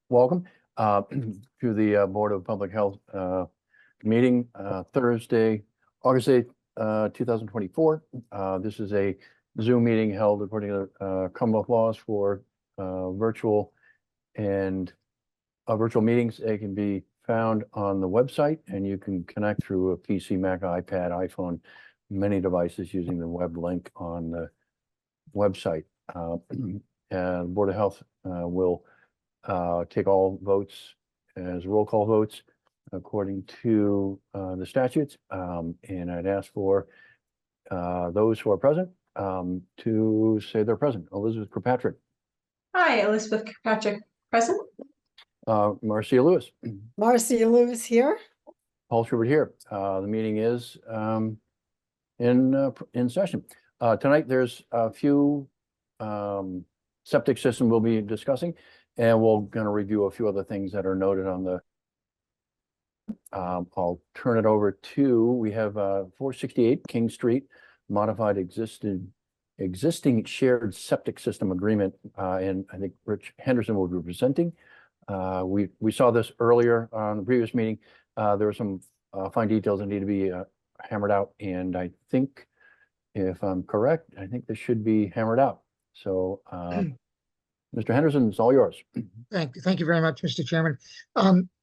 Welcome to the Board of Public Health meeting Thursday, August 8th, 2024. This is a Zoom meeting held according to Commonwealth laws for virtual meetings. They can be found on the website, and you can connect through a PC, Mac, iPad, iPhone, many devices using the web link on the website. And Board of Health will take all votes as roll call votes according to the statutes. And I'd ask for those who are present to say they're present. Elizabeth Kirkpatrick. Hi, Elizabeth Kirkpatrick, present. Marcia Lewis. Marcia Lewis here. Paul Schubert here. The meeting is in session. Tonight there's a few septic system we'll be discussing, and we're going to review a few other things that are noted on the I'll turn it over to, we have 468 King Street, modified existing shared septic system agreement, and I think Rich Henderson will be presenting. We saw this earlier on the previous meeting. There were some fine details that need to be hammered out, and I think, if I'm correct, I think this should be hammered out. So Mr. Henderson, it's all yours. Thank you very much, Mr. Chairman.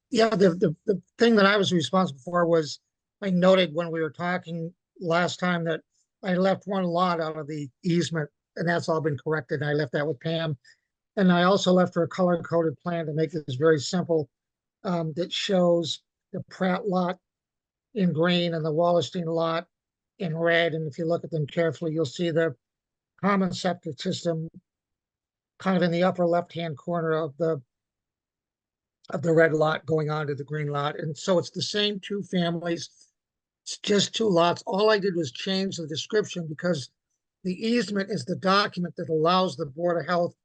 Yeah, the thing that I was responsible for was, I noted when we were talking last time that I left one lot out of the easement, and that's all been corrected. I left that with Pam. And I also left her a color-coded plan to make this very simple, that shows the Pratt lot in green and the Wallerstein lot in red. And if you look at them carefully, you'll see the common septic system kind of in the upper left-hand corner of the red lot going on to the green lot. And so it's the same two families. It's just two lots. All I did was change the description, because the easement is the document that allows the Board of Health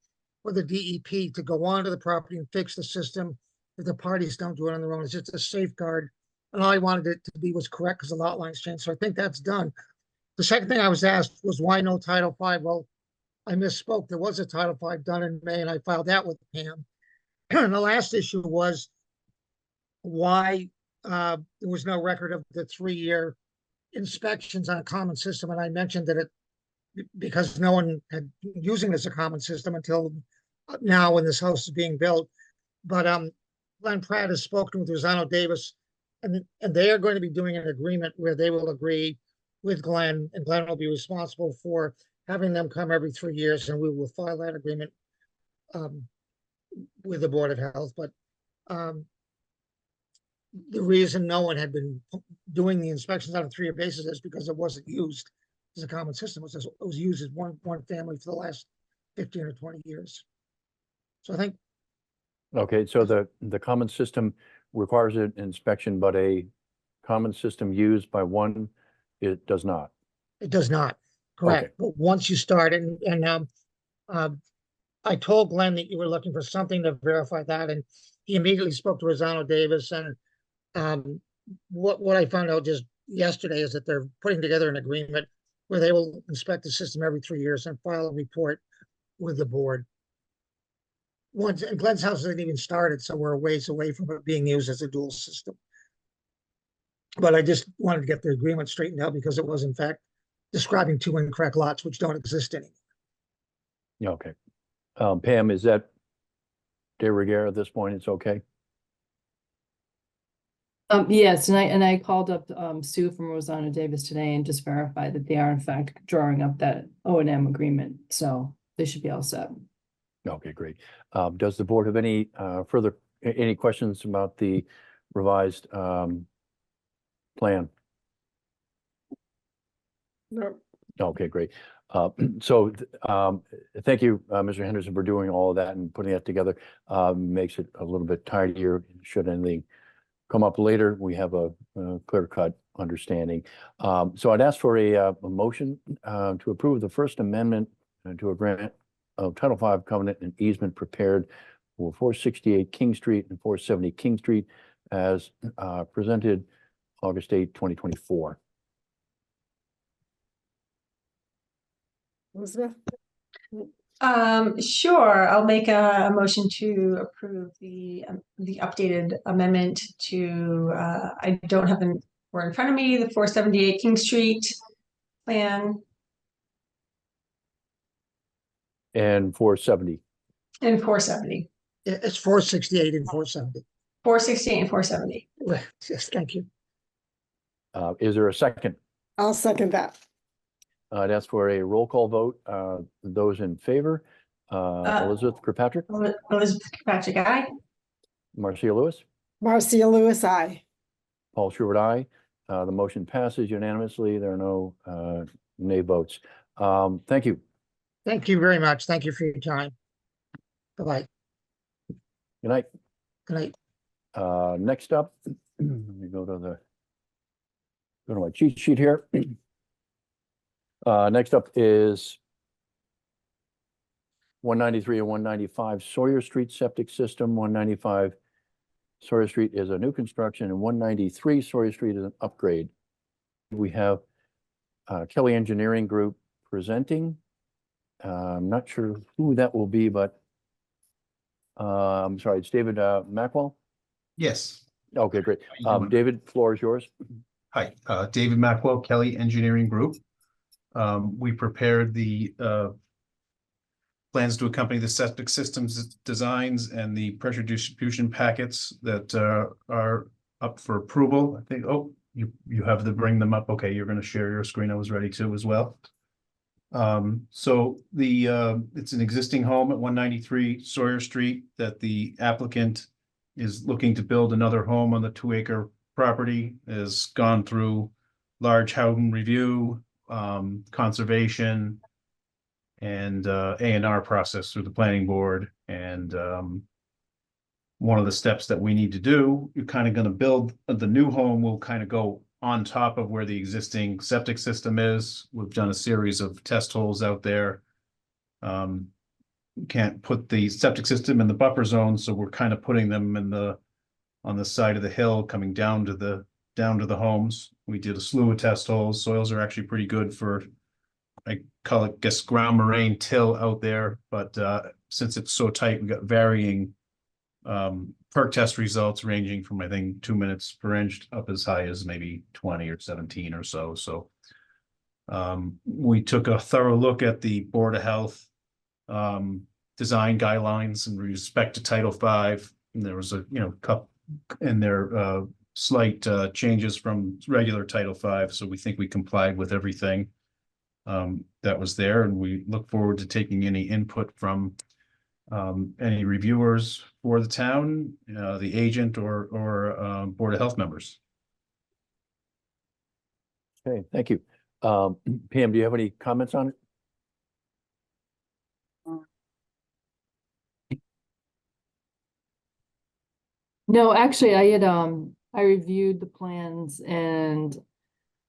or the DEP to go onto the property and fix the system if the parties don't do it on their own. It's just a safeguard. And all I wanted it to be was correct because the lot lines changed. So I think that's done. The second thing I was asked was, why no Title V? Well, I misspoke. There was a Title V done in May, and I filed that with Pam. And the last issue was why there was no record of the 3-year inspections on a common system. And I mentioned that because no one had using it as a common system until now when this house is being built. But Glenn Pratt has spoken with Rosano Davis, and they are going to be doing an agreement where they will agree with Glenn, and Glenn will be responsible for having them come every 3 years, and we will file that agreement with the Board of Health. But the reason no one had been doing the inspections on a 3-year basis is because it wasn't used as a common system. It was used as one family for the last 15 or 20 years. So I think. Okay, so the common system requires an inspection, but a common system used by one, it does not. It does not. Correct. Okay. But once you start, I told Glenn that you were looking for something to verify that, and he immediately spoke to Rosano Davis. And what I found out just yesterday is that they're putting together an agreement where they will inspect the system every 3 years and file a report with the board. Once, and Glenn's house hasn't even started, so we're a ways away from it being used as a dual system. But I just wanted to get the agreement straightened out, because it was in fact describing two incorrect lots which don't exist anymore. Okay. Pam, is that de rigueur at this point? It's okay? Yes, and I called up Sue from Rosano Davis today and just verified that they are in fact drawing up that O&M agreement, so they should be all set. Okay, great. Does the board have any any questions about the revised plan? No. Okay, great. So thank you, Mr. Henderson, for doing all of that and putting that together. Makes it a little bit tidier. Should anything come up later, we have a clear-cut understanding. So I'd ask for a motion to approve the First Amendment to a grant of Title V covenant and easement prepared for 468 King Street and 470 King Street as presented August 8, 2024. Elizabeth? Sure, I'll make a motion to approve the updated amendment to, I don't have the word in front of me, the 478 King Street plan And 470. and 470, It's 468 and 470. 468 and 470. Yes, thank you. Is there a second? I'll second that. I'd ask for a roll call vote. Those in favor, Elizabeth Kirkpatrick, Elizabeth Kirkpatrick, aye. Marcia Lewis, Marcia Lewis, I. Paul Schubert, aye. The motion passes unanimously. There are no nay votes. Thank you. Thank you very much. Thank you for your time. Bye-bye. Good night. Good night. Next up, let me go to my cheat sheet here. Next up is 193 and 195 Sawyer Street Septic System. 195 Sawyer Street is a new construction, and 193 Sawyer Street is an upgrade. We have Kelly Engineering Group presenting. I'm not sure who that will be, but I'm sorry, it's David Mackwell. Yes. Okay, great. How you doing? David, floor is yours. Hi, David Mackwell, Kelly Engineering Group. We prepared the plans to accompany the septic systems designs and the pressure distribution packets that are up for approval. I think, oh, you have to bring them up. Okay, you're going to share your screen. I was ready to as well. So it's an existing home at 193 Sawyer Street that the applicant is looking to build another home on the 2-acre property, has gone through large Howden review, conservation, and A&R process through the planning board. And one of the steps that we need to do, you're kind of going to build the new home will kind of go on top of where the existing septic system is. We've done a series of test holes out there. Can't put the septic system in the buffer zone, so we're kind of putting them on the side of the hill coming down to the homes. We did a slew of test holes. Soils are actually pretty good for, I call it, guess, ground moraine till out there. But since it's so tight, we got varying perk test results ranging from, I think, 2 minutes per inch up as high as maybe 20 or 17 or so. So we took a thorough look at the Board of Health design guidelines in respect to Title V. And there was a, couple in there slight changes from regular Title V. So we think we complied with everything that was there. And we look forward to taking any input from any reviewers for the town, the agent or Board of Health members. Okay, thank you. Pam, do you have any comments on it? No, actually, I reviewed the plans and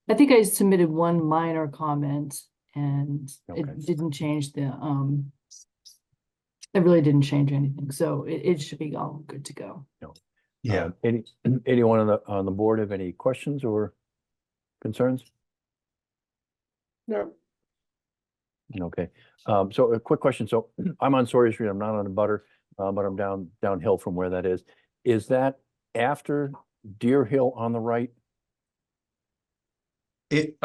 I think I submitted one minor comment and Okay. it didn't change it really didn't change anything. So it should be all good to go. Yeah. Anyone on the board have any questions or concerns? No. Okay, so a quick question. So I'm on Sawyer Street. I'm not on a butter, but I'm downhill from where that is. Is that after Deer Hill on the right? It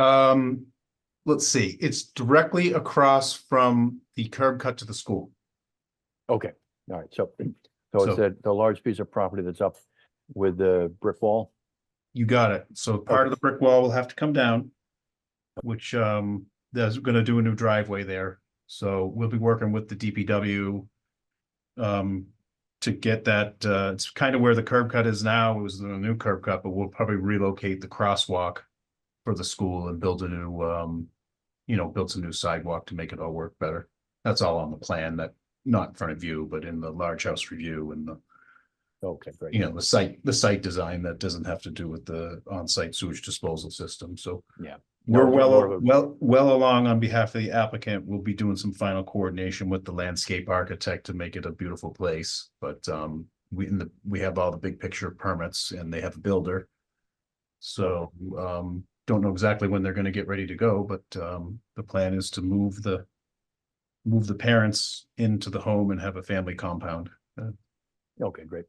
let's see, it's directly across from the curb cut to the school. Okay, all right. So it's So- the large piece of property that's up with the brick wall? You got it. So part of the brick wall will have to come down, which there's gonna do a new driveway there. So we'll be working with the DPW to get that, it's kind of where the curb cut is now. It was the new curb cut, but we'll probably relocate the crosswalk for the school and build a new, build some new sidewalk to make it all work better. That's all on the plan, that not in front of you, but in the large house review and the, Okay, great. the site design that doesn't have to do with the on-site sewage disposal system. So Yeah. we're More of a- well along on behalf of the applicant. We'll be doing some final coordination with the landscape architect to make it a beautiful place. But we have all the big picture permits and they have a builder. So don't know exactly when they're going to get ready to go, but the plan is to move the move the parents into the home and have a family compound. Okay, great.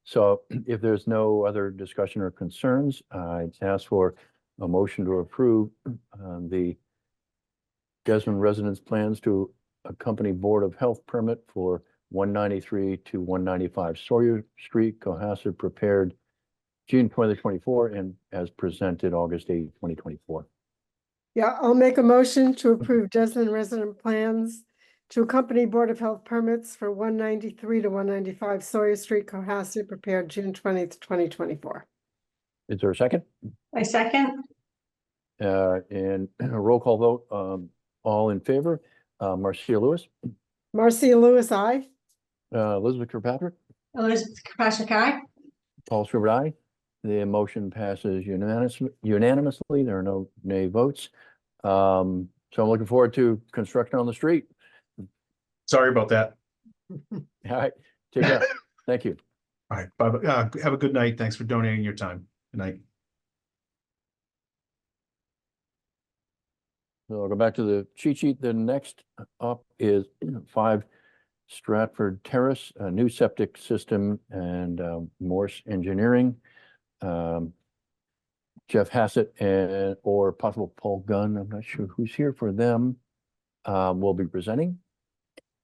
So if there's no other discussion or concerns, I'd ask for a motion to approve the Desmond residence plans to accompany Board of Health permit for 193 to 195 Sawyer Street, Cohasset, prepared June 2024 and as presented August 8, 2024. Yeah, I'll make a motion to approve Desmond resident plans to accompany Board of Health permits for 193 to 195 Sawyer Street, Cohasset, prepared June 20th, 2024. Is there a second? I second. And a roll call vote, all in favor, Marcia Lewis, Marcia Lewis, aye. Elizabeth Kirkpatrick, Elizabeth Kropaczek, aye. Paul Schubert, aye. The motion passes unanimously. There are no nay votes. So I'm looking forward to construction on the street. Sorry about that. All right, take care. Thank you. All right, bye. Have a good night. Thanks for donating your time. Good night. So I'll go back to the cheat sheet. The next up is 5 Stratford Terrace, a new septic system, and Morse Engineering. Jeff Hassett and or possible Paul Gunn, I'm not sure who's here for them, will be presenting.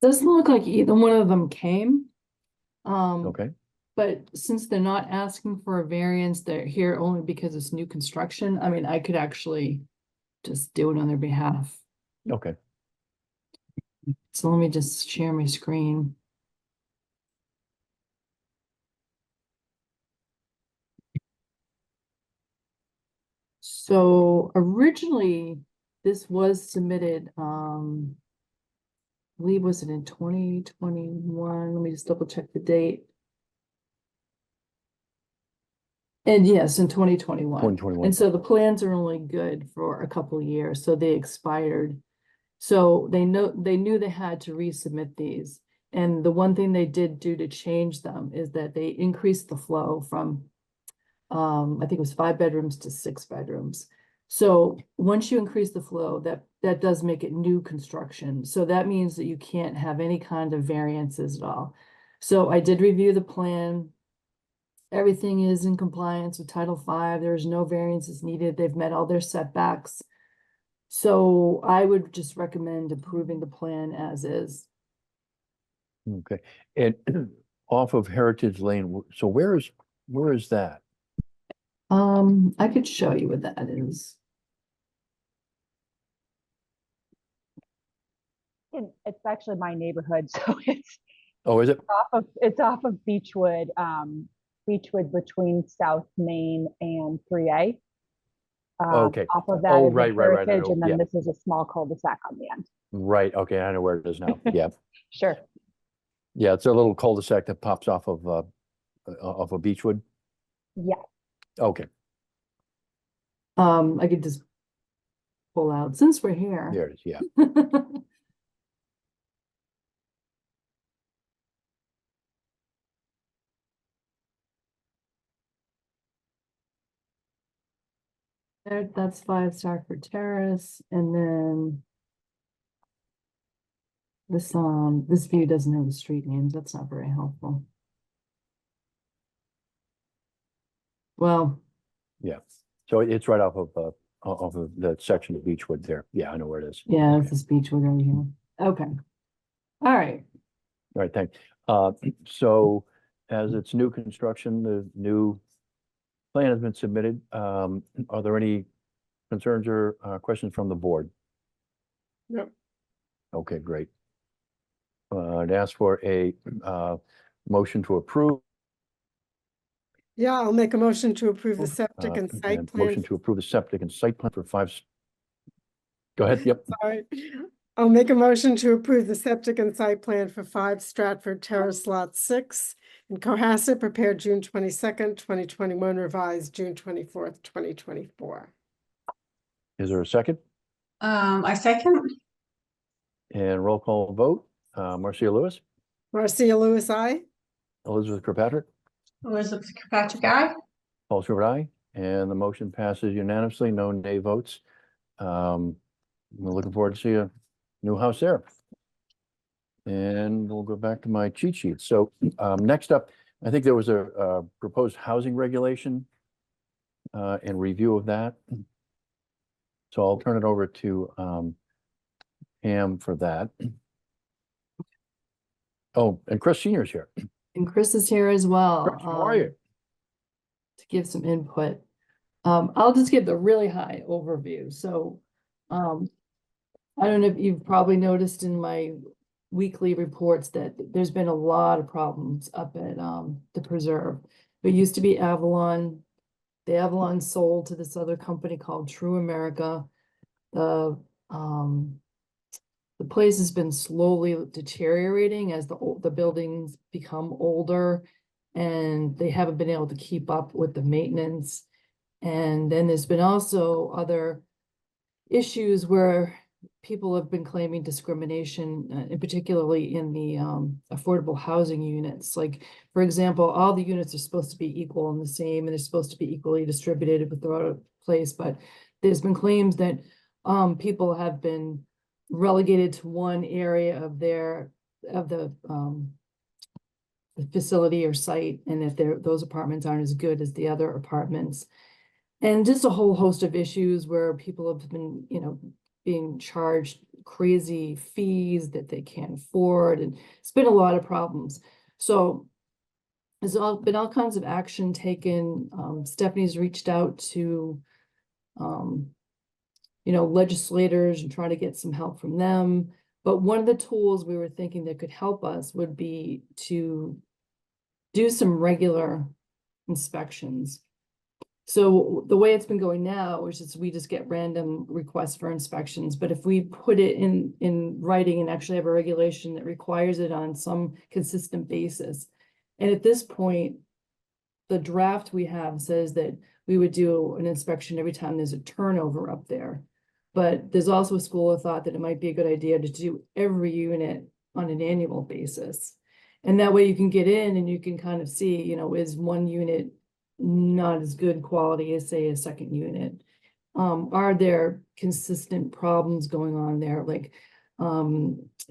Doesn't look like either one of them came. Okay, But since they're not asking for a variance, they're here only because it's new construction. I mean, I could actually just do it on their behalf. okay. So let me just share my screen. So originally, this was submitted, I believe was it in 2021? Let me just double check the date. And yes, in 2021. 2021. And so the plans are only good for a couple of years, so they expired. So they knew they had to resubmit these. And the one thing they did do to change them is that they increased the flow from I think it was 5 bedrooms to 6 bedrooms. So once you increase the flow, that does make it new construction. So that means that you can't have any kind of variances at all. So I did review the plan. Everything is in compliance with Title V. There's no variances needed. They've met all their setbacks. So I would just recommend approving the plan as is. Okay, and off of Heritage Lane, so where is that? I could show you what that is. It's actually my neighborhood, so Oh, is it? it's off of Beechwood, Beechwood between South Main and 3A. Okay. Off of that Oh, is the right, I Heritage, know, and then yeah. this is a small cul-de-sac on the end. Right, okay, I know where it is now. Yeah, Sure. yeah, it's a little cul-de-sac that pops off of Beechwood. Yeah. Okay, I could just pull out since we're here. there it is, yeah. That's 5 Stratford Terrace, and then this view doesn't have the street names. That's not very helpful. Well, Yeah, so it's right off of that section of Beechwood there. Yeah, I know where it is. yeah, Okay. it's this Beechwood right here. Okay. All right. All right, thanks. So as it's new construction, the new plan has been submitted. Are there any concerns or questions from the board? Yep. Okay, great. I'd ask for a motion to approve. Yeah, I'll make a motion to approve the septic and site and plan. Motion to approve the septic and site plan for 5. Go ahead, yep. Sorry. I'll make a motion to approve the septic and site plan for 5 Stratford Terrace Lot 6 in Cohasset, prepared June 22nd, 2021, revised June 24th, 2024. Is there a second? I second. And roll call vote, Marcia Lewis, Marcia Lewis, aye. Elizabeth Kirkpatrick, Elizabeth Kropaczek, aye. Paul Schubert, aye, and the motion passes unanimously, no nay votes. We're looking forward to see a new house there. And we'll go back to my cheat sheet. So next up, I think there was a proposed housing regulation and review of that. So I'll turn it over to Pam for that. Oh, and Chris Senior's here. And Chris is here as well. Chris, how are you? To give some input. I'll just give the really high overview. So, I don't know if you've probably noticed in my weekly reports that there's been a lot of problems up at, the preserve. It used to be Avalon. The Avalon sold to this other company called True America. The place has been slowly deteriorating as the buildings become older and they haven't been able to keep up with the maintenance. And then there's been also other issues where people have been claiming discrimination, particularly in the affordable housing units. Like, for example, all the units are supposed to be equal and the same, and they're supposed to be equally distributed throughout a place. But there's been claims that people have been relegated to one area of the facility or site, and that those apartments aren't as good as the other apartments. And just a whole host of issues where people have been, being charged crazy fees that they can't afford, and it's been a lot of problems. So there's been all kinds of action taken. Stephanie's reached out to legislators and try to get some help from them. But one of the tools we were thinking that could help us would be to do some regular inspections. So the way it's been going now is we just get random requests for inspections. But if we put it in writing and actually have a regulation that requires it on some consistent basis. And at this point, the draft we have says that we would do an inspection every time there's a turnover up there. But there's also a school of thought that it might be a good idea to do every unit on an annual basis. And that way you can get in and you can kind of see, is one unit not as good quality as, say, a second unit? Are there consistent problems going on there? Like,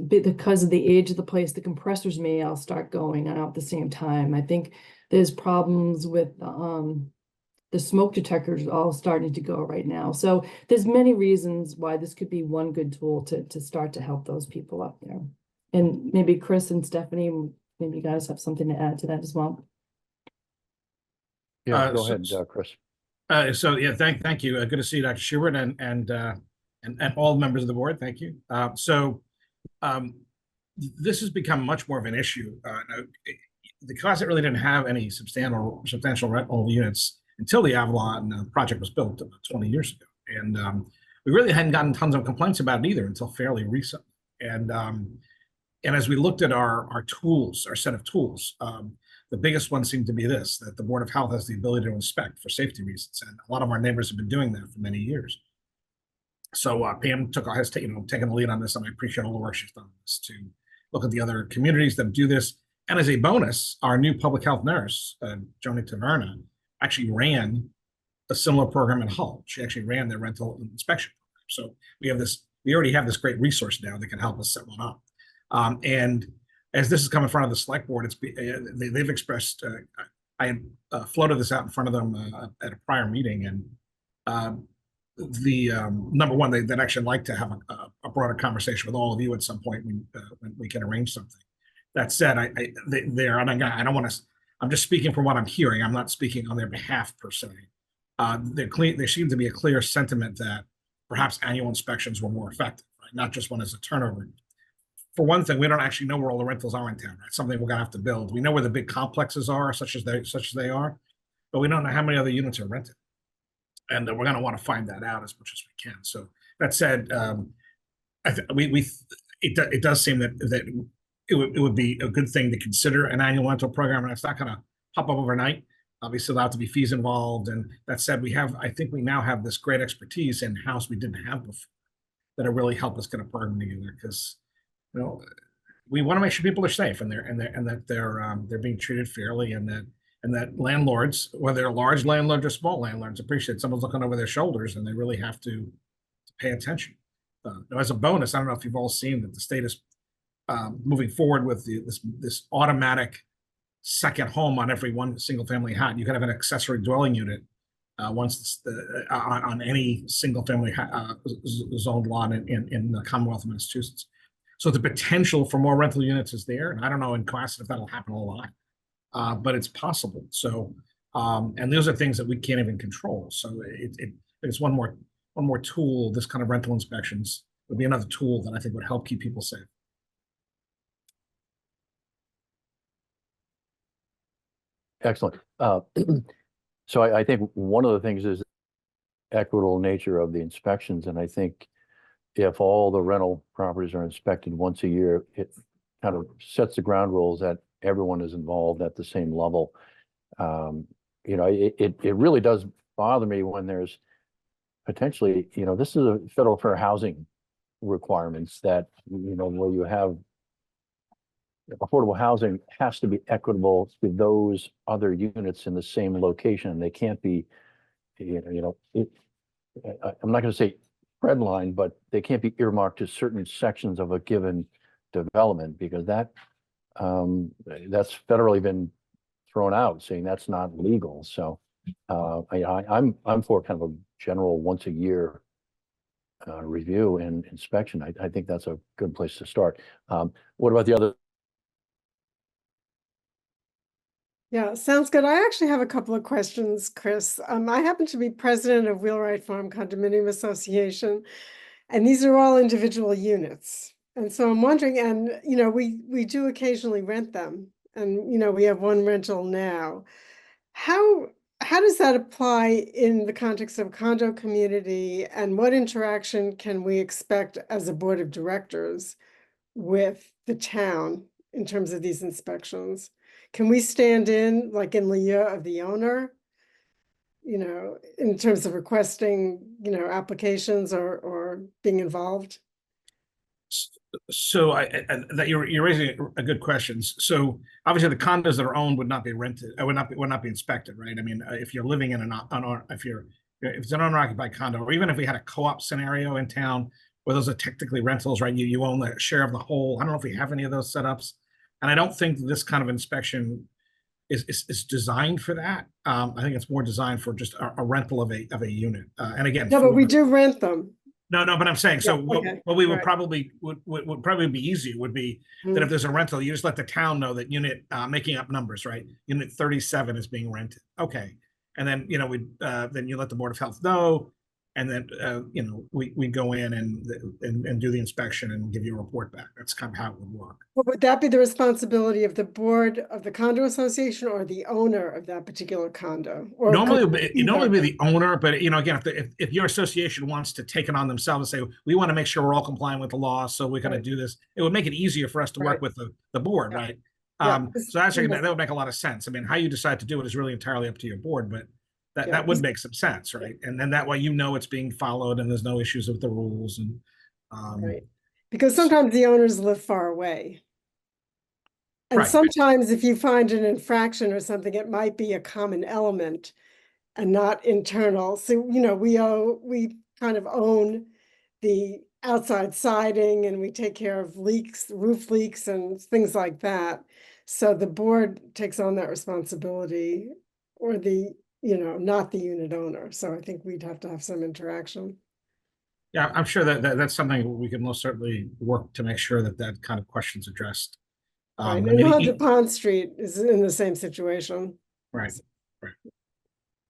because of the age of the place, the compressors may all start going out at the same time. I think there's problems with the smoke detectors all starting to go right now. So there's many reasons why this could be one good tool to start to help those people up there. And maybe Chris and Stephanie, maybe you guys have something to add to that as well. Yeah, go so- ahead, Chris. So yeah, thank you. Good to see you, Dr. Schubert, and all members of the board. Thank you. This has become much more of an issue. The closet really didn't have any substantial rental units until the Avalon project was built about 20 years ago, and we really hadn't gotten tons of complaints about it either until fairly recent. And as we looked at our tools, our set of tools. The biggest one seemed to be this, that the Board of Health has the ability to inspect for safety reasons. And a lot of our neighbors have been doing that for many years. So Pam has taken the lead on this, and I appreciate all the work she's done on this to look at the other communities that do this. And as a bonus, our new public health nurse, Joni Taverna, actually ran a similar program in Hull. She actually ran their rental inspection program. So we already have this great resource now that can help us set one up. And as this has come in front of the select board, they've expressed, I floated this out in front of them at a prior meeting, and number one, they'd actually like to have a broader conversation with all of you at some point when we can arrange something. That said, I'm just speaking from what I'm hearing. I'm not speaking on their behalf per se. There seemed to be a clear sentiment that perhaps annual inspections were more effective, right? Not just when there's a turnover. For one thing, we don't actually know where all the rentals are in town. Right? Something we're gonna have to build. We know where the big complexes are, such as they are, but we don't know how many other units are rented, and we're gonna want to find that out as much as we can. So that said, it does seem that it would be a good thing to consider an annual rental program, and it's not gonna pop up overnight. Obviously, there'll have to be fees involved, and that said, I think we now have this great expertise in house we didn't have before that'll really help us get a program together, because we want to make sure people are safe and that they're being treated fairly, and that landlords, whether they're large landlords or small landlords, appreciate someone's looking over their shoulders, and they really have to pay attention. Now, as a bonus, I don't know if you've all seen that the state is moving forward with this automatic second home on every one single family hut. You can have an accessory dwelling unit once on any single family zoned lot in the Commonwealth of Massachusetts. So the potential for more rental units is there, and I don't know in Cohasset if that'll happen a lot, but it's possible. So, and those are things that we can't even control. So it's one more tool. This kind of rental inspections would be another tool that I think would help keep people safe. Excellent. So I think one of the things is equitable nature of the inspections, and I think if all the rental properties are inspected once a year, it kind of sets the ground rules that everyone is involved at the same level. You know, it really does bother me when there's potentially, you know, this is a federal fair housing requirements that, you know, where you have affordable housing has to be equitable to those other units in the same location. They can't be, I'm not going to say red line, but they can't be earmarked to certain sections of a given development, because that's federally been thrown out, saying that's not legal. So I'm for kind of a general once a year review and inspection. I think that's a good place to start. What about the other? Yeah, sounds good. I actually have a couple of questions, Chris. I happen to be president of Wheelwright Farm Condominium Association, and these are all individual units. And so I'm wondering, and you know, we do occasionally rent them, and you know, we have one rental now. How does that apply in the context of condo community, and what interaction can we expect as a board of directors with the town in terms of these inspections? Can we stand in, like in lieu of the owner, you know, in terms of requesting, you know, applications or being involved? So that you're raising a good questions. So obviously the condos that are owned would not be rented, would not be inspected, right? I mean, if you're living in if it's an owner occupied condo, or even if we had a co-op scenario in town where those are technically rentals, right? You own the share of the whole. I don't know if we have any of those setups, and I don't think this kind of inspection is designed for that. I think it's more designed for just a rental of a unit. And again, No, but we do rent them. No, but I'm saying, so Yeah, okay, what we would right. probably would probably be easier would be that if there's a rental, you just let the town know that unit, making up numbers, right? Unit 37 is being rented. Okay. And then, you know, then you let the Board of Health know, and then, you know, we go in and do the inspection and give you a report back. That's kind of how it would work. But would that be the responsibility of the board of the condo association or the owner of that particular condo? Or Normally, it normally be the owner, but you know, again, if your association wants to take it on themselves and say, we want to make sure we're all complying with the law, so we're going to do this, it would make it easier for us to work with the board, Yeah. right? Yeah. So actually, that would make a lot of sense. I mean, how you decide to do it is really entirely up to your board, but that would make some sense, right? And then that way, you know, it's being followed and there's no issues with the rules and. Right. Because sometimes the owners live far away. And Right. sometimes if you find an infraction or something, it might be a common element and not internal. So, you know, we kind of own the outside siding and we take care of leaks, roof leaks and things like that. So the board takes on that responsibility, or not the unit owner. So I think we'd have to have some interaction. Yeah, I'm sure that's something we can most certainly work to make sure that kind of question's addressed. Right. I And mean, 100 Pond Street is in the same situation. right.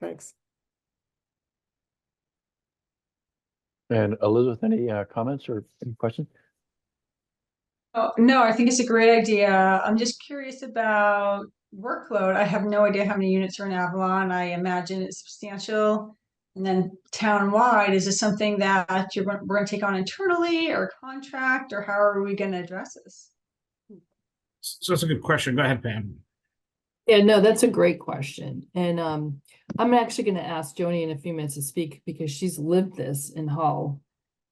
Thanks. And Elizabeth, any comments or any questions? Oh, no, I think it's a great idea. I'm just curious about workload. I have no idea how many units are in Avalon. I imagine it's substantial. And then town-wide, is this something that we're going to take on internally or contract, or how are we going to address this? So that's a good question. Go ahead, Pam. Yeah, no, that's a great question. And I'm actually going to ask Joni in a few minutes to speak, because she's lived this in Hull,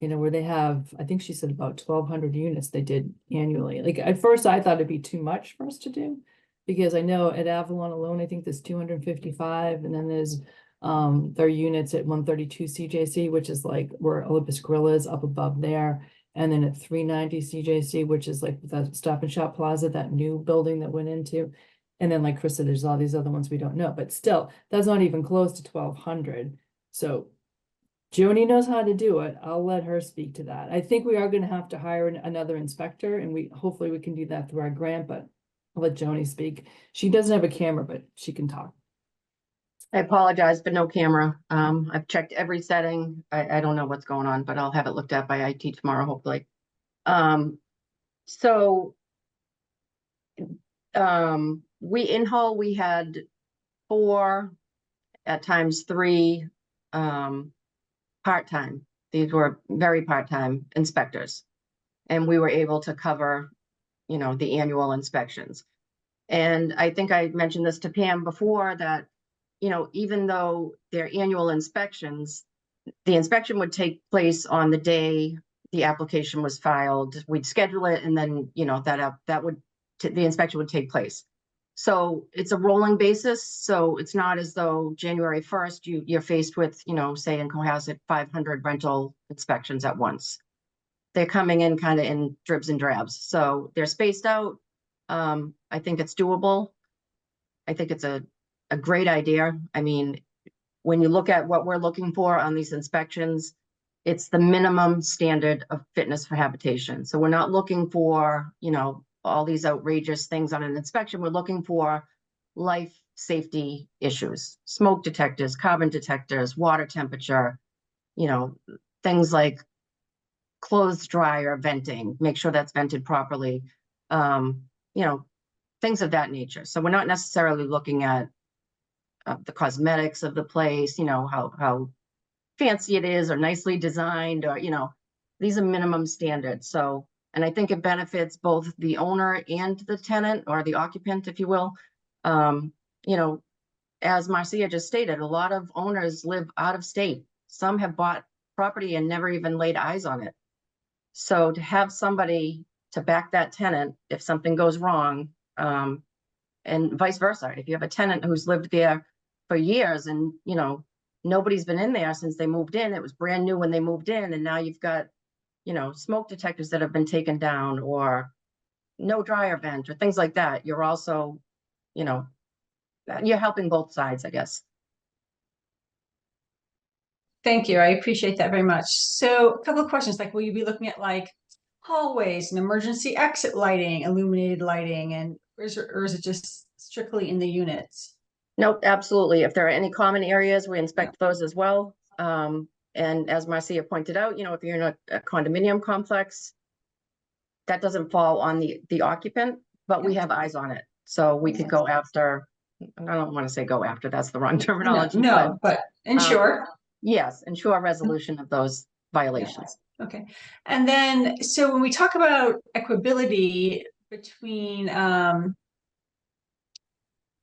you know, where they have, I think she said about 1,200 units they did annually. Like at first I thought it'd be too much for us to do, because I know at Avalon alone, I think there's 255, and then there's Their units at 132 CJC, which is like where Olympus Grill is up above there. And then at 390 CJC, which is like the Stop and Shop Plaza, that new building that went into. And then like Chris said, there's all these other ones we don't know, but still, that's not even close to 1,200. So Joni knows how to do it. I'll let her speak to that. I think we are gonna have to hire another inspector, and hopefully we can do that through our grant, but I'll let Joni speak. She doesn't have a camera, but she can talk. I apologize, but no camera. I've checked every setting. I don't know what's going on, but I'll have it looked at by IT tomorrow, hopefully. We in Hull, we had 4, at times 3, part-time. These were very part-time inspectors. And we were able to cover, you know, the annual inspections. And I think I mentioned this to Pam before that, you know, even though they're annual inspections, the inspection would take place on the day the application was filed. We'd schedule it, and then, you know, the inspection would take place. So it's a rolling basis. So it's not as though January 1st, you're faced with, you know, say in Cohasset, 500 rental inspections at once. They're coming in kind of in dribs and drabs. So they're spaced out. I think it's doable. I think it's a great idea. I mean, when you look at what we're looking for on these inspections, it's the minimum standard of fitness for habitation. So we're not looking for, you know, all these outrageous things on an inspection. We're looking for life safety issues, smoke detectors, carbon detectors, water temperature, you know, things like clothes dryer venting, make sure that's vented properly, you know, things of that nature. So we're not necessarily looking at the cosmetics of the place, you know, how fancy it is or nicely designed, or, you know, these are minimum standards. So, and I think it benefits both the owner and the tenant, or the occupant, if you will. You know, as Marcia just stated, a lot of owners live out of state. Some have bought property and never even laid eyes on it. So to have somebody to back that tenant if something goes wrong, and vice versa, if you have a tenant who's lived there for years and, you know, nobody's been in there since they moved in, it was brand new when they moved in, and now you've got, you know, smoke detectors that have been taken down, or no dryer vent, or things like that, you're also, you know, you're helping both sides, I guess. Thank you. I appreciate that very much. So a couple of questions, like, will you be looking at like hallways and emergency exit lighting, illuminated lighting, and or is it just strictly in the units? Nope, absolutely. If there are any common areas, we inspect those as well. And as Marcia pointed out, you know, if you're in a condominium complex, that doesn't fall on the occupant, but we have eyes on it. So we could go after, I don't want to say go after, that's the wrong terminology. No, but ensure. Yes, ensure resolution of those violations. Okay. And then, so when we talk about equability between,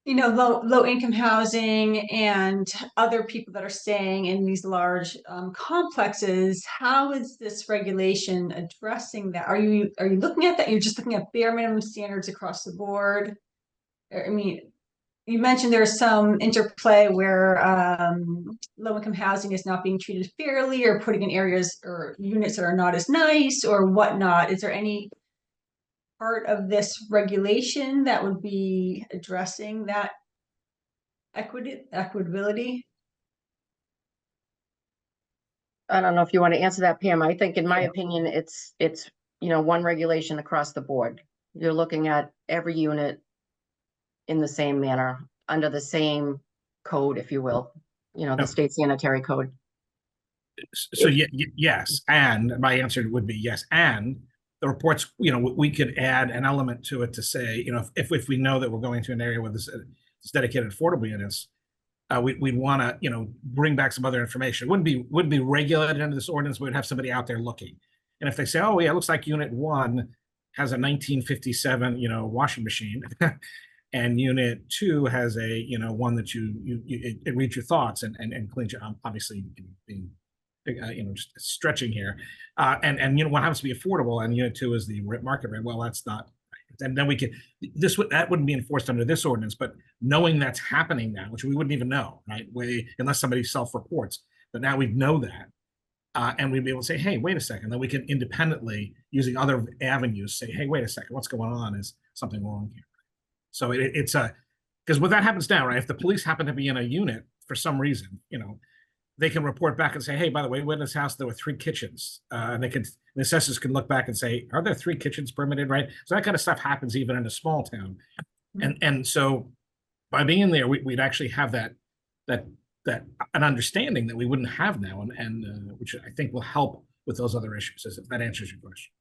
you know, low income housing and other people that are staying in these large complexes, how is this regulation addressing that? Are you looking at that? You're just looking at bare minimum standards across the board? I mean, you mentioned there's some interplay where low income housing is not being treated fairly, or putting in areas or units that are not as nice or whatnot. Is there any part of this regulation that would be addressing that equitability? I don't know if you want to answer that, Pam. I think in my opinion, it's, you know, one regulation across the board. You're looking at every unit in the same manner, under the same code, if you will, you know, the state sanitary code. So yes, and my answer would be yes. And the reports, you know, we could add an element to it to say, you know, if we know that we're going to an area with this dedicated affordable units, we'd want to, you know, bring back some other information. It wouldn't be regulated under this ordinance. We would have somebody out there looking. And if they say, oh yeah, it looks like unit 1 has a 1957, you know, washing machine, and unit 2 has a, you know, one that it reads your thoughts and cleans you, obviously being, you know, just stretching here, and unit 1 happens to be affordable, and unit 2 is the market rate. Well, that's not, And then we could, that wouldn't be enforced under this ordinance, but knowing that's happening now, which we wouldn't even know, right? Unless somebody self-reports, but now we know that. And we'd be able to say, hey, wait a second, then we can independently, using other avenues, say, hey, wait a second, what's going on? Is something wrong here? So it's because what that happens now, right? If the police happen to be in a unit for some reason, they can report back and say, hey, by the way, in this house, there were 3 kitchens. And the assessors can look back and say, are there 3 kitchens permitted, right? So that kind of stuff happens even in a small town. And so by being there, we'd actually have that an understanding that we wouldn't have now, and which I think will help with those other issues, if that answers your question.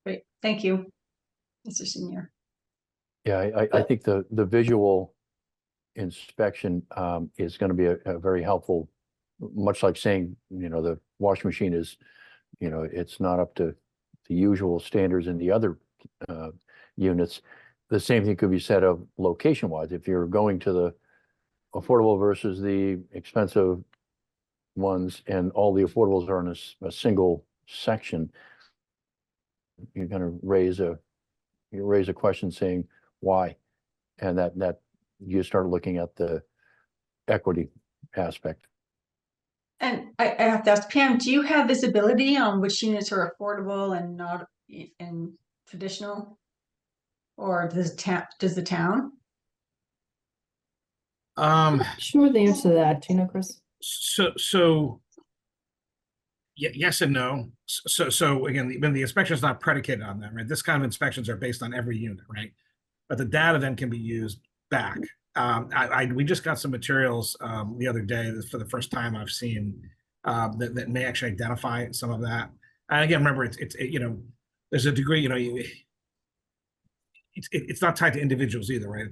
Great, thank you, Mr. Senior. Yeah, I think the visual inspection is going to be a very helpful, much like saying, the washing machine is, it's not up to the usual standards in the other units. The same thing could be said of location wise. If you're going to the affordable versus the expensive ones, and all the affordables are in a single section, you're going to raise a question saying why, and that you start looking at the equity aspect. And I have to ask Pam, do you have visibility on which units are affordable and not in traditional? Or does the town? Sure, the answer to that, do you know, Chris? So yes and no. So again, when the inspection is not predicated on that, right? This kind of inspections are based on every unit, right? But the data then can be used back. We just got some materials the other day for the first time I've seen that may actually identify some of that. And again, remember, it's there's a degree, it's not tied to individuals either, right?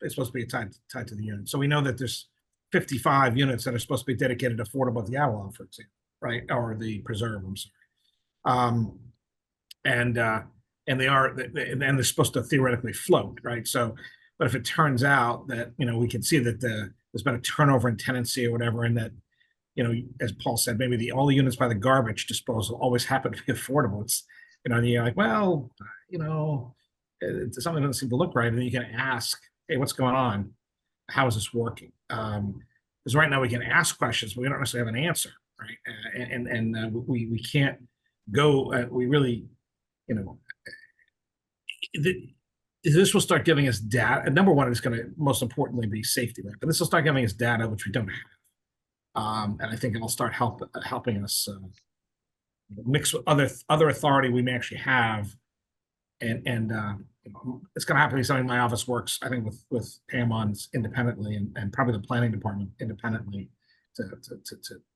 It's supposed to be tied to the unit. So we know that there's 55 units that are supposed to be dedicated to affordable at the Avalon, for example, right? Or the Preserve, I'm sorry. And they are, and they're supposed to theoretically float, right? So, but if it turns out that, we can see that there's been a turnover in tenancy or whatever, and that, as Paul said, maybe all the units by the garbage disposal always happen to be affordable. It's, and you're like, well, something doesn't seem to look right. And then you can ask, hey, what's going on? How is this working? Because right now we can ask questions, but we don't necessarily have an answer, right? And we can't go, we really, this will start giving us data. Number one, it's going to most importantly be safety, right? But this will start giving us data which we don't have, and I think it'll start helping us mix with other authority we may actually have, and it's going to have to be something my office works, I think, with Pam on independently, and probably the planning department independently to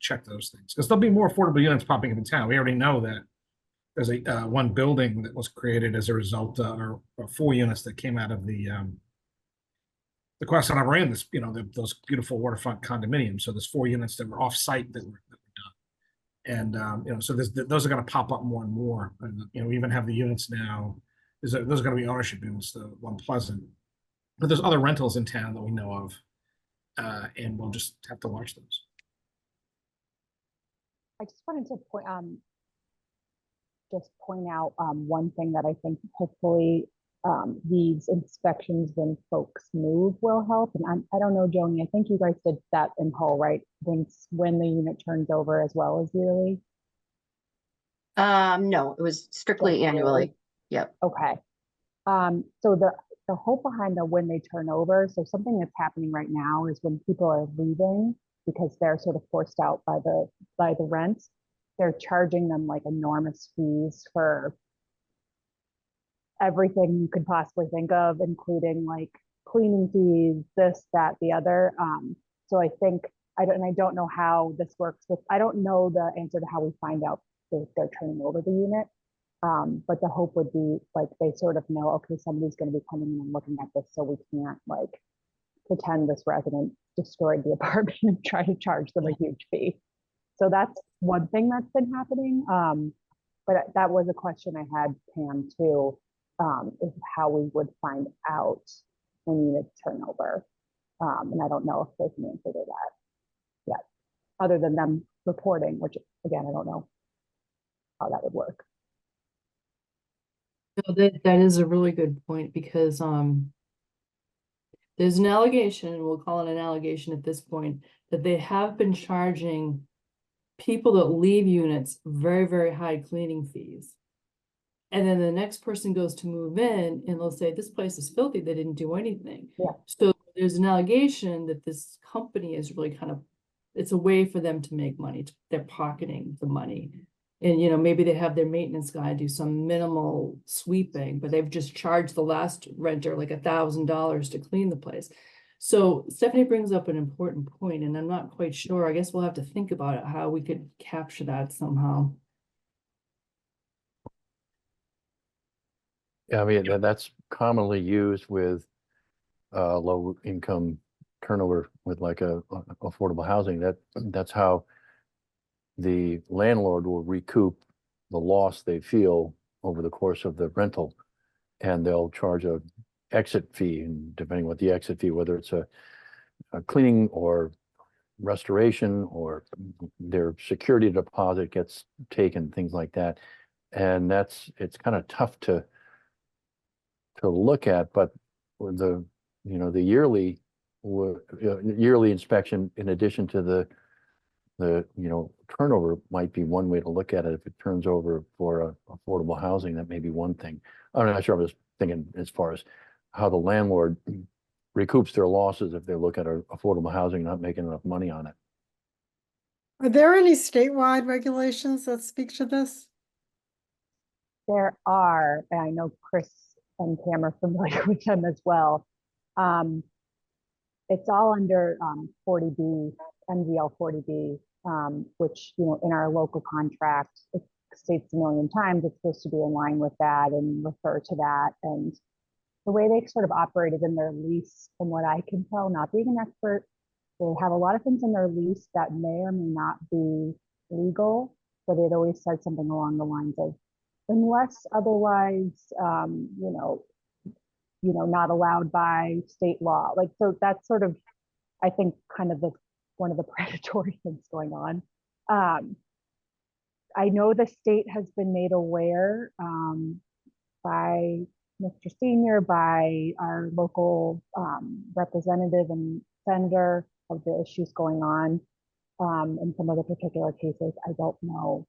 check those things, because there'll be more affordable units popping up in town. We already know that there's one building that was created as a result, or 4 units that came out of the Quest on Inn, those beautiful waterfront condominiums. So there's 4 units that were off-site that were done, and so those are going to pop up more and more. And we even have the units now. Those are going to be ownership units, the One Pleasant, but there's other rentals in town that we know of, and we'll just have to watch those. I just wanted to point out one thing that I think hopefully these inspections when folks move will help. And I don't know, Joni, I think you guys did that in Hull, right? When the unit turns over as well as yearly? No, it was strictly annually. Yep. Okay. So the hope behind the when they turn over, so something that's happening right now is when people are leaving because they're sort of forced out by the rent, they're charging them like enormous fees for everything you could possibly think of, including like cleaning fees, this, that, the other. So I think I don't know how this works I don't know the answer to how we find out if they're turning over the unit. But the hope would be like they sort of know, okay, somebody's going to be coming in and looking at this, so we can't like pretend this resident destroyed the apartment and try to charge them a huge fee. So that's one thing that's been happening. But that was a question I had, Pam, too, is how we would find out when units turn over. And I don't know if there's an answer to that yet, other than them reporting, which again, I don't know how that would work. So that is a really good point because there's an allegation, we'll call it an allegation at this point, that they have been charging people that leave units very, very high cleaning fees. And then the next person goes to move in and they'll say, this place is filthy, they didn't do anything. Yeah. So there's an allegation that this company is really kind of, it's a way for them to make money. They're pocketing the money. And, you know, maybe they have their maintenance guy do some minimal sweeping, but they've just charged the last renter like $1,000 to clean the place. So Stephanie brings up an important point, and I'm not quite sure. I guess we'll have to think about it, how we could capture that somehow. Yeah, I mean, that's commonly used with low income turnover with like a affordable housing. That's how the landlord will recoup the loss they feel over the course of the rental, and they'll charge a exit fee, and depending what the exit fee, whether it's a cleaning or restoration or their security deposit gets taken, things like that. And it's kind of tough to look at, but with the yearly inspection, in addition to the turnover, might be one way to look at it. If it turns over for affordable housing, that may be one thing. I'm not sure. I'm just thinking as far as how the landlord recoups their losses if they look at affordable housing not making enough money on it. Are there any statewide regulations that speak to this? There are, and I know Chris and Pam are familiar with them as well. It's all under 40B, MGL 40B, which, you know, in our local contract, it states a million times it's supposed to be in line with that and refer to that. And the way they sort of operated in their lease, from what I can tell, not being an expert, they have a lot of things in their lease that may or may not be legal, but it always said something along the lines of, unless otherwise, not allowed by state law. Like, so that's sort of, I think, kind of one of the predatory things going on. I know the state has been made aware by Mr. Senior, by our local representative and senator, of the issues going on in some other particular cases. I don't know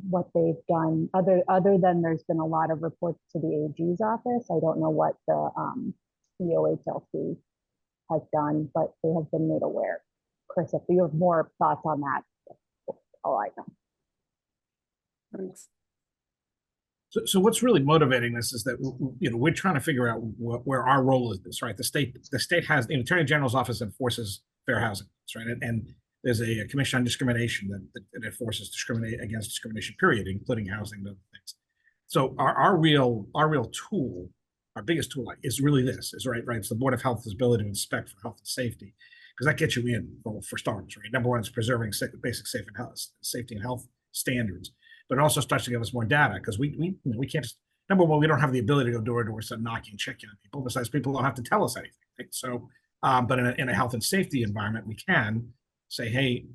what they've done other than there's been a lot of reports to the AG's office. I don't know what the OHLC has done, but they have been made aware. Chris, if you have more thoughts on that, that's all I know. Thanks. So what's really motivating this is that, you know, we're trying to figure out where our role is this, right? The state has, the Attorney General's office enforces fair housing, right? And there's a Commission on Discrimination that enforces against discrimination, period, including housing and other things. So our real tool, our biggest tool is really this, is right? It's the Board of Health's ability to inspect for health and safety, because that gets you in for starters, right? Number one is preserving basic safety and health standards, but it also starts to give us more data, because we can't just, number one, we don't have the ability to go door to door, start knocking, checking on people. Besides, people don't have to tell us anything, right? So, but in a health and safety environment, we can say, hey,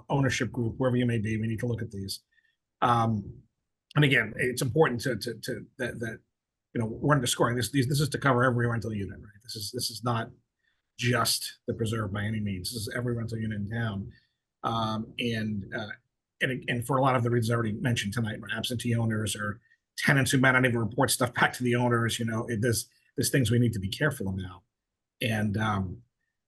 ownership group, wherever you may be, we need to look at these. And again, it's important that you know, we're underscoring this. This is to cover every rental unit, right? This is not just the Preserve by any means. This is every rental unit in town. And for a lot of the reasons I already mentioned tonight, right? Absentee owners or tenants who might not even report stuff back to the owners, you know, there's things we need to be careful about. And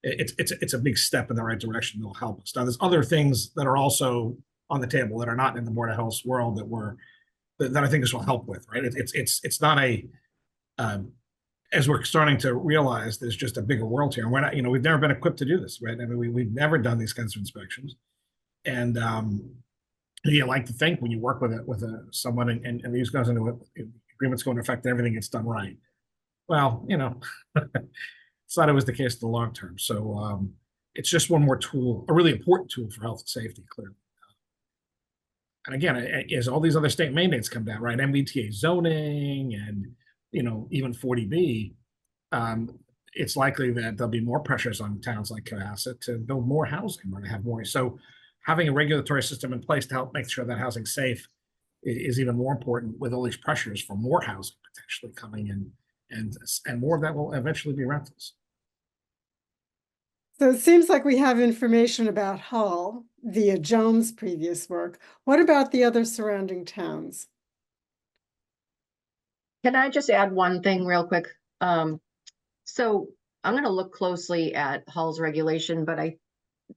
it's a big step in the right direction that'll help us. Now, there's other things that are also on the table that are not in the Board of Health's world that I think this will help with, right? It's not a as we're starting to realize there's just a bigger world here, and we're not, you know, we've never been equipped to do this, right? I mean, we've never done these kinds of inspections, and you like to think when you work with someone and these goes into agreements go into effect and everything gets done right. Well, you know, it's not always the case in the long term. So it's just one more tool, a really important tool for health and safety, clearly. And again, as all these other state mandates come down, right? MBTA zoning and, you know, even 40B, it's likely that there'll be more pressures on towns like Cohasset to build more housing or to have more. So having a regulatory system in place to help make sure that housing's safe is even more important with all these pressures for more housing potentially coming in, and more of that will eventually be rentals. So it seems like we have information about Hull via Joan's previous work. What about the other surrounding towns? Can I just add one thing real quick? So I'm gonna look closely at Hull's regulation, but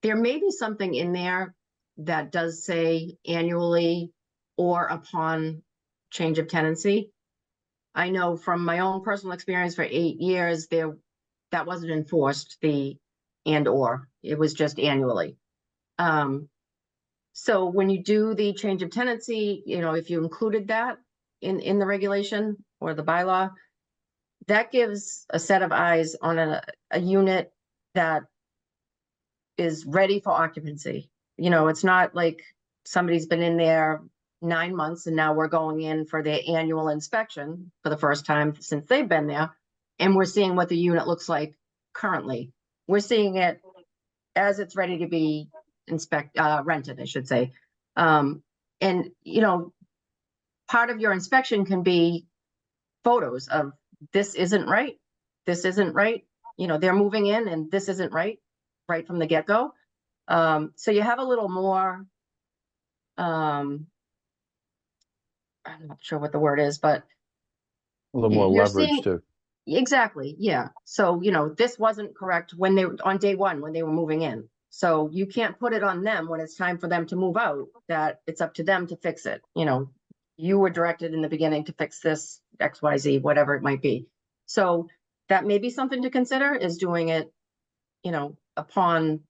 there may be something in there that does say annually or upon change of tenancy. I know from my own personal experience for 8 years, that wasn't enforced, the and/or, it was just annually. So when you do the change of tenancy, if you included that in the regulation or the bylaw, that gives a set of eyes on a unit that is ready for occupancy. It's not like somebody's been in there 9 months and now we're going in for their annual inspection for the first time since they've been there, and we're seeing what the unit looks like currently. We're seeing it as it's ready to be rented, I should say. And part of your inspection can be photos of this isn't right, this isn't right. They're moving in and this isn't right from the get-go. So you have a little more, I'm not sure what the word is, but A little more you're leverage seeing- too. Exactly, yeah. So, this wasn't correct when on day one, when they were moving in. So you can't put it on them when it's time for them to move out, that it's up to them to fix it. You were directed in the beginning to fix this XYZ, whatever it might be. So that may be something to consider, is doing it, upon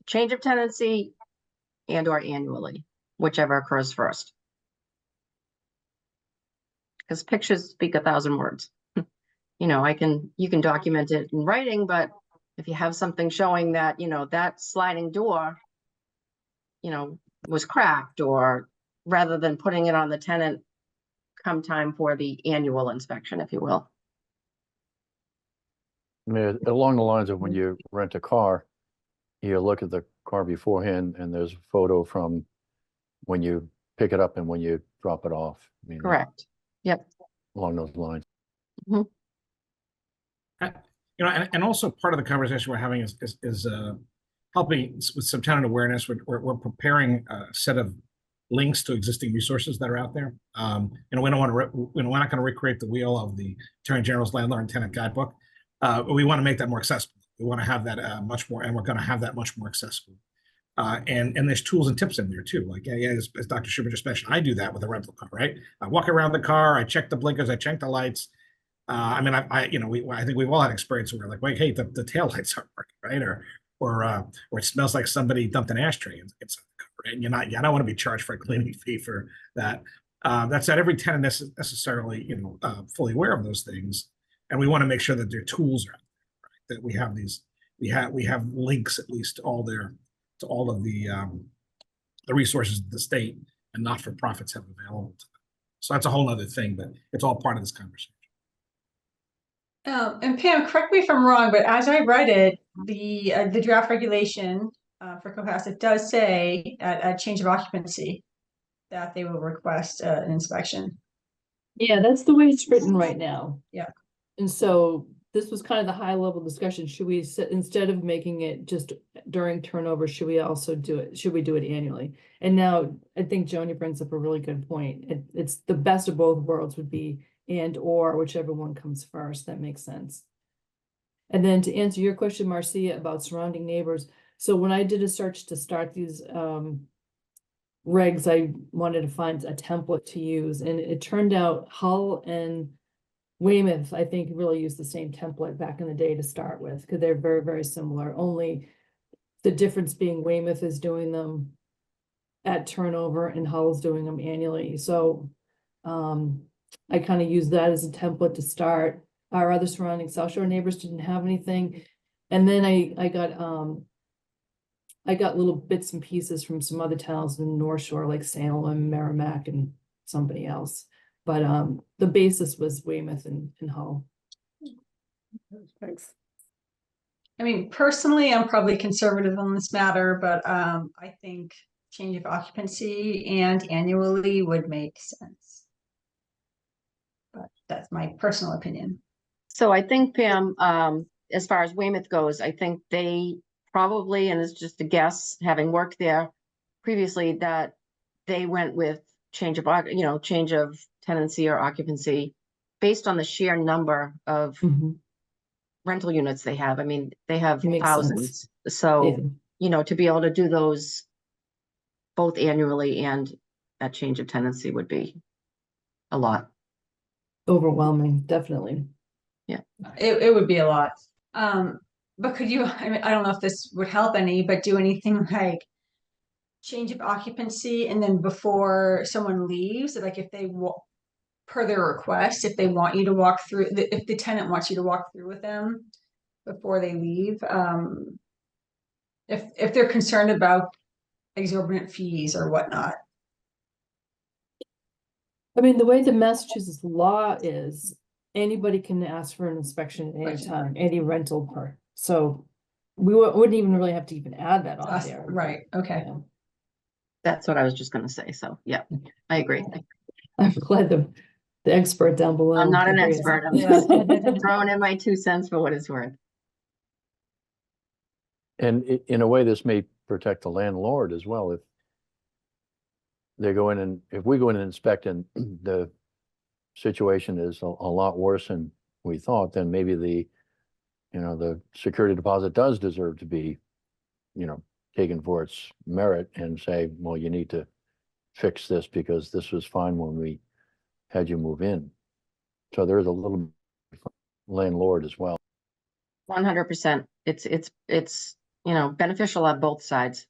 change of tenancy and/or annually, whichever occurs first. Because pictures speak 1,000 words. You can document it in writing, but if you have something showing that, that sliding door, was cracked, or rather than putting it on the tenant come time for the annual inspection, if you will. I mean, along the lines of when you rent a car, you look at the car beforehand and there's a photo from when you pick it up and when you drop it off. I mean, Correct. Yep. along those lines. And also part of the conversation we're having is helping with some tenant awareness. We're preparing a set of links to existing resources that are out there. We don't want to, we're not going to recreate the wheel of the Attorney General's Landlord and Tenant Guidebook. We want to make that more accessible. We want to have that much more, and we're going to have that much more accessible. And there's tools and tips in there too. Like, as Dr. Schubert just mentioned, I do that with a rental car, right? I walk around the car, I check the blinkers, I check the lights. I think we've all had experience where we're like, wait, hey, the taillights aren't working, right? Or it smells like somebody dumped an ashtray inside the car, right? And I don't want to be charged for a cleaning fee for that. That's not every tenant necessarily, fully aware of those things. And we want to make sure that their tools are out there, right? That we have these, we have links at least to all of the resources that the state and not-for-profits have available to them. So that's a whole other thing, but it's all part of this conversation. And Pam, correct me if I'm wrong, but as I read it, the draft regulation for Cohasset does say at change of occupancy that they will request an inspection. Yeah, that's the way it's written right now. Yeah. And so this was kind of the high level discussion. Should we, instead of making it just during turnover, should we also do it? Should we do it annually? And now I think Joni brings up a really good point. It's the best of both worlds would be and/or whichever one comes first. That makes sense. And then to answer your question, Marcia, about surrounding neighbors. So when I did a search to start these regs, I wanted to find a template to use, and it turned out Hull and Weymouth, I think, really used the same template back in the day to start with, because they're very, very similar. Only the difference being Weymouth is doing them at turnover and Hull is doing them annually. So I kind of used that as a template to start. Our other surrounding South Shore neighbors didn't have anything. And then I got little bits and pieces from some other towns in the North Shore, like Salem, Merrimack, and somebody else. But the basis was Weymouth and Hull. Thanks. I mean, personally, I'm probably conservative on this matter, but I think change of occupancy and annually would make sense. But that's my personal opinion. So I think, Pam, as far as Weymouth goes, I think they probably, and it's just a guess, having worked there previously, that they went with change of, change of tenancy or occupancy based on the sheer number of Mhm. rental units they have. I mean, they have Makes thousands. So, Yeah. to be able to do those both annually and at change of tenancy would be a lot. Overwhelming, definitely. It would be a lot. But could you, I mean, I don't know if this would help any, but do anything like change of occupancy and then before someone leaves, like if they per their request, if they want you to walk through, if the tenant wants you to walk through with them before they leave, if they're concerned about exorbitant fees or whatnot. I mean, the way the Massachusetts law is, anybody can ask for an inspection at any Right. time, any rental part. So we wouldn't even really have to even add that on there. Right, okay. Yeah. That's what I was just gonna say. So, yeah, I agree. I'm glad the expert down below. I'm not an agrees. expert. I'm Yeah. just throwing in my 2 cents for what it's worth. And in a way, this may protect the landlord as well. If they go in and, if we go in and inspect and the situation is a lot worse than we thought, then maybe the security deposit does deserve to be, taken for its merit and say, well, you need to fix this because this was fine when we had you move in. So there's a little landlord as well. 100%. It's beneficial on both sides.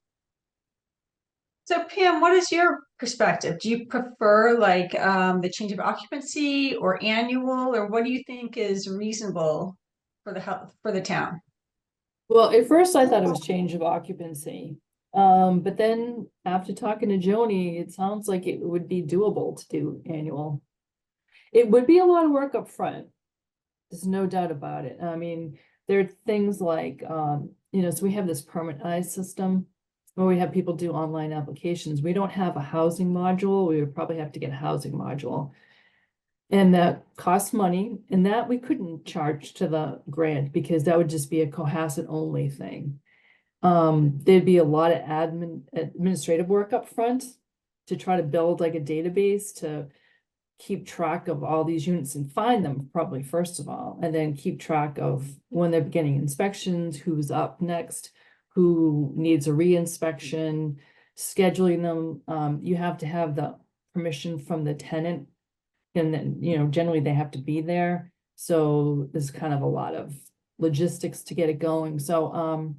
So Pam, what is your perspective? Do you prefer like the change of occupancy or annual, or what do you think is reasonable for the town? Well, at first I thought it was change of occupancy. But then after talking to Joni, it sounds like it would be doable to do annual. It would be a lot of work up front. There's no doubt about it. I mean, there are things like, so we have this permanent system where we have people do online applications. We don't have a housing module. We would probably have to get a housing module. And that costs money, and that we couldn't charge to the grant because that would just be a Cohasset only thing. There'd be a lot of administrative work up front to try to build like a database to keep track of all these units and find them probably first of all, and then keep track of when they're getting inspections, who's up next, who needs a re-inspection, scheduling them. You have to have the permission from the tenant. And then, generally they have to be there. So there's kind of a lot of logistics to get it going. So,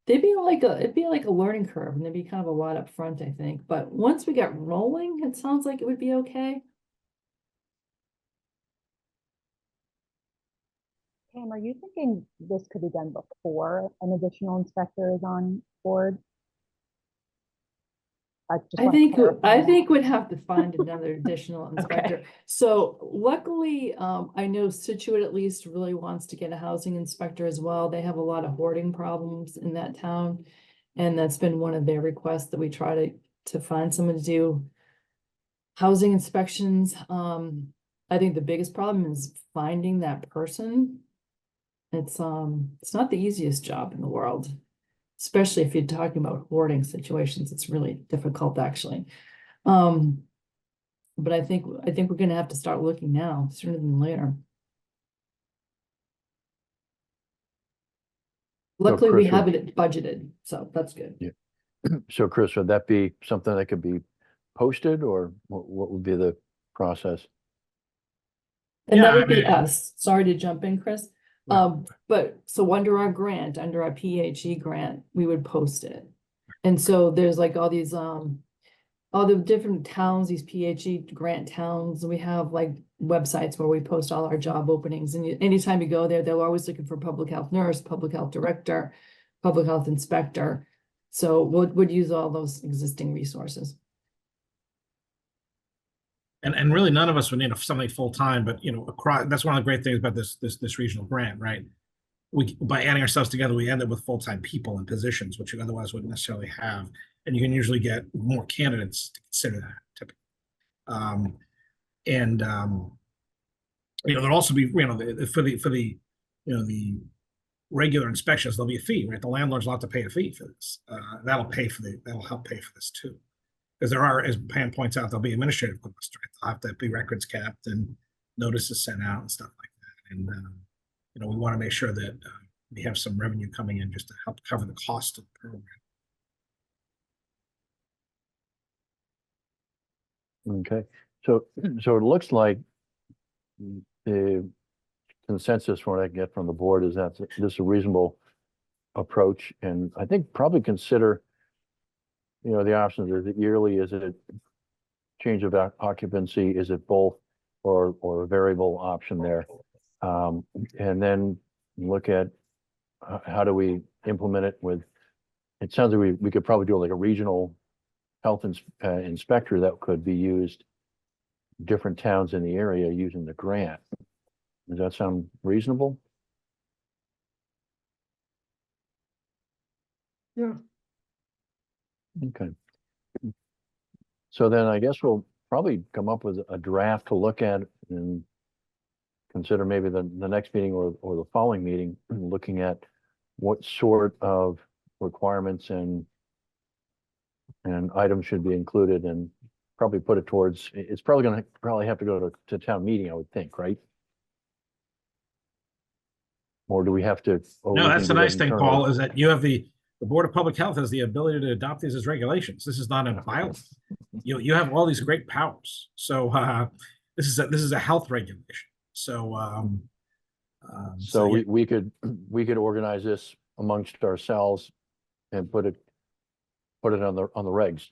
it'd be like a learning curve, and there'd be kind of a lot up front, I think. But once we get rolling, it sounds like it would be okay. Pam, are you thinking this could be done before an additional inspector is on board? I think we'd have to find another additional inspector. So luckily, I know Situate at least really wants to get a housing inspector as well. They have a lot of hoarding problems in that town. And that's been one of their requests, that we try to find someone to do housing inspections. I think the biggest problem is finding that person. It's not the easiest job in the world. Especially if you're talking about hoarding situations, it's really difficult actually. But I think we're gonna have to start looking now, sooner than later. Luckily, we Chris, have it budgeted, so that's good. Yeah. So Chris, would that be something that could be posted, or what would be the process? And that Yeah, would I be mean- us. Sorry to jump in, Chris. No. But so under our PHE grant, we would post it. And so there's like all these, all the different towns, these PHE grant towns, we have like websites where we post all our job openings. And anytime you go there, they're always looking for public health nurse, public health director, public health inspector. So we'd use all those existing resources. And really, none of us would need something full-time, but across, that's one of the great things about this regional grant, right? By adding ourselves together, we end up with full-time people in positions, which you otherwise wouldn't necessarily have. and you can usually get more candidates to consider that typically. There'll also be, for the regular inspections, there'll be a fee, right? The landlord's allowed to pay a fee for this. That'll help pay for this too. Because there are, as Pam points out, there'll be administrative costs, right? They'll have to be records kept and notices sent out and stuff like that. And, we want to make sure that we have some revenue coming in just to help cover the cost of the program. Okay, so it looks like the consensus from what I get from the board is that this is a reasonable approach, and I think probably consider, the options. Is it yearly? Is it change of occupancy? Is it both, or a variable option there? And then look at how do we implement it with, it sounds like we could probably do like a regional health inspector that could be used different towns in the area using the grant. Does that sound reasonable? Yeah. Okay. So then I guess we'll probably come up with a draft to look at and consider maybe the next meeting or the following meeting, looking at what sort of requirements and items should be included, and probably put it towards, it's probably going to have to go to town meeting, I would think, right? Or do we have to? No, that's the nice thing, Paul, is that you have the Board of Public Health has the ability to adopt these as regulations. This is not a bylaw. You have all these great powers. So this is a health regulation. So So we could organize this amongst ourselves and put it on the regs.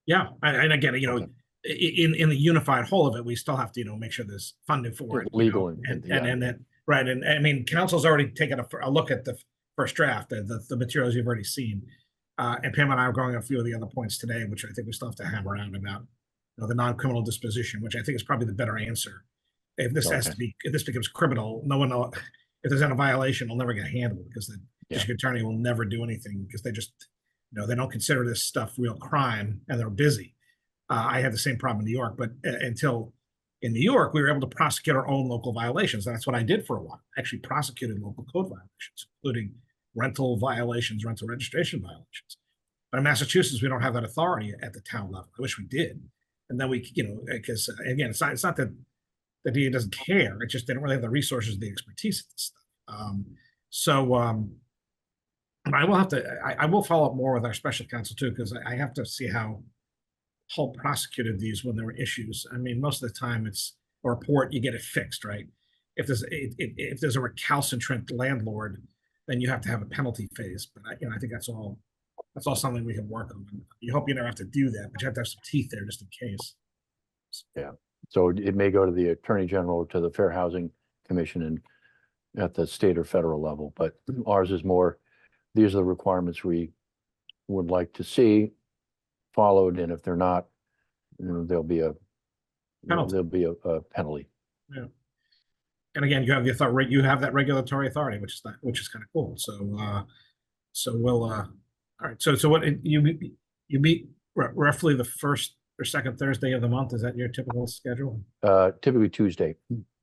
Yeah, and again, Okay. in the unified whole of it, we still have to and make sure there's funding for it, Legal and yeah. then right, and I mean, council's already taken a look at the first draft, the materials you've already seen, and Pam and I are going a few of the other points today, which I think we still have to hammer out about, the non-criminal disposition, which I think is probably the better answer. If this if this becomes criminal, no one know if there's any violation, it'll never get handled because the district attorney will never do anything because they just, they don't consider this stuff real crime and they're busy. I had the same problem in New York, but until in New York, we were able to prosecute our own local violations. That's what I did for a while. I actually prosecuted local code violations, including rental violations, rental registration violations. But in Massachusetts, we don't have that authority at the town level. I wish we did. And then we, because again, it's not that the DA doesn't care. It's just they don't really have the resources, the expertise of this stuff. I will follow up more with our special counsel too, because I have to see how Hull prosecuted these when there were issues. I mean, most of the time it's a report, you get it fixed, right? If there's a recalcitrant landlord, then you have to have a penalty phase. But I think that's all something we can work on. You hope you never have to do that, but you have to have some teeth there just in case. Yeah. So it may go to the Attorney General or to the Fair Housing Commission and at the state or federal level, but ours is more, these are the requirements we would like to see followed, and if they're not, there'll be a penalty. Yeah. And again, you have the authority, you have that regulatory authority, which is kind of cool. So we'll all right. So what you meet roughly the first or second Thursday of the month? Is that your typical schedule? Typically Tuesday.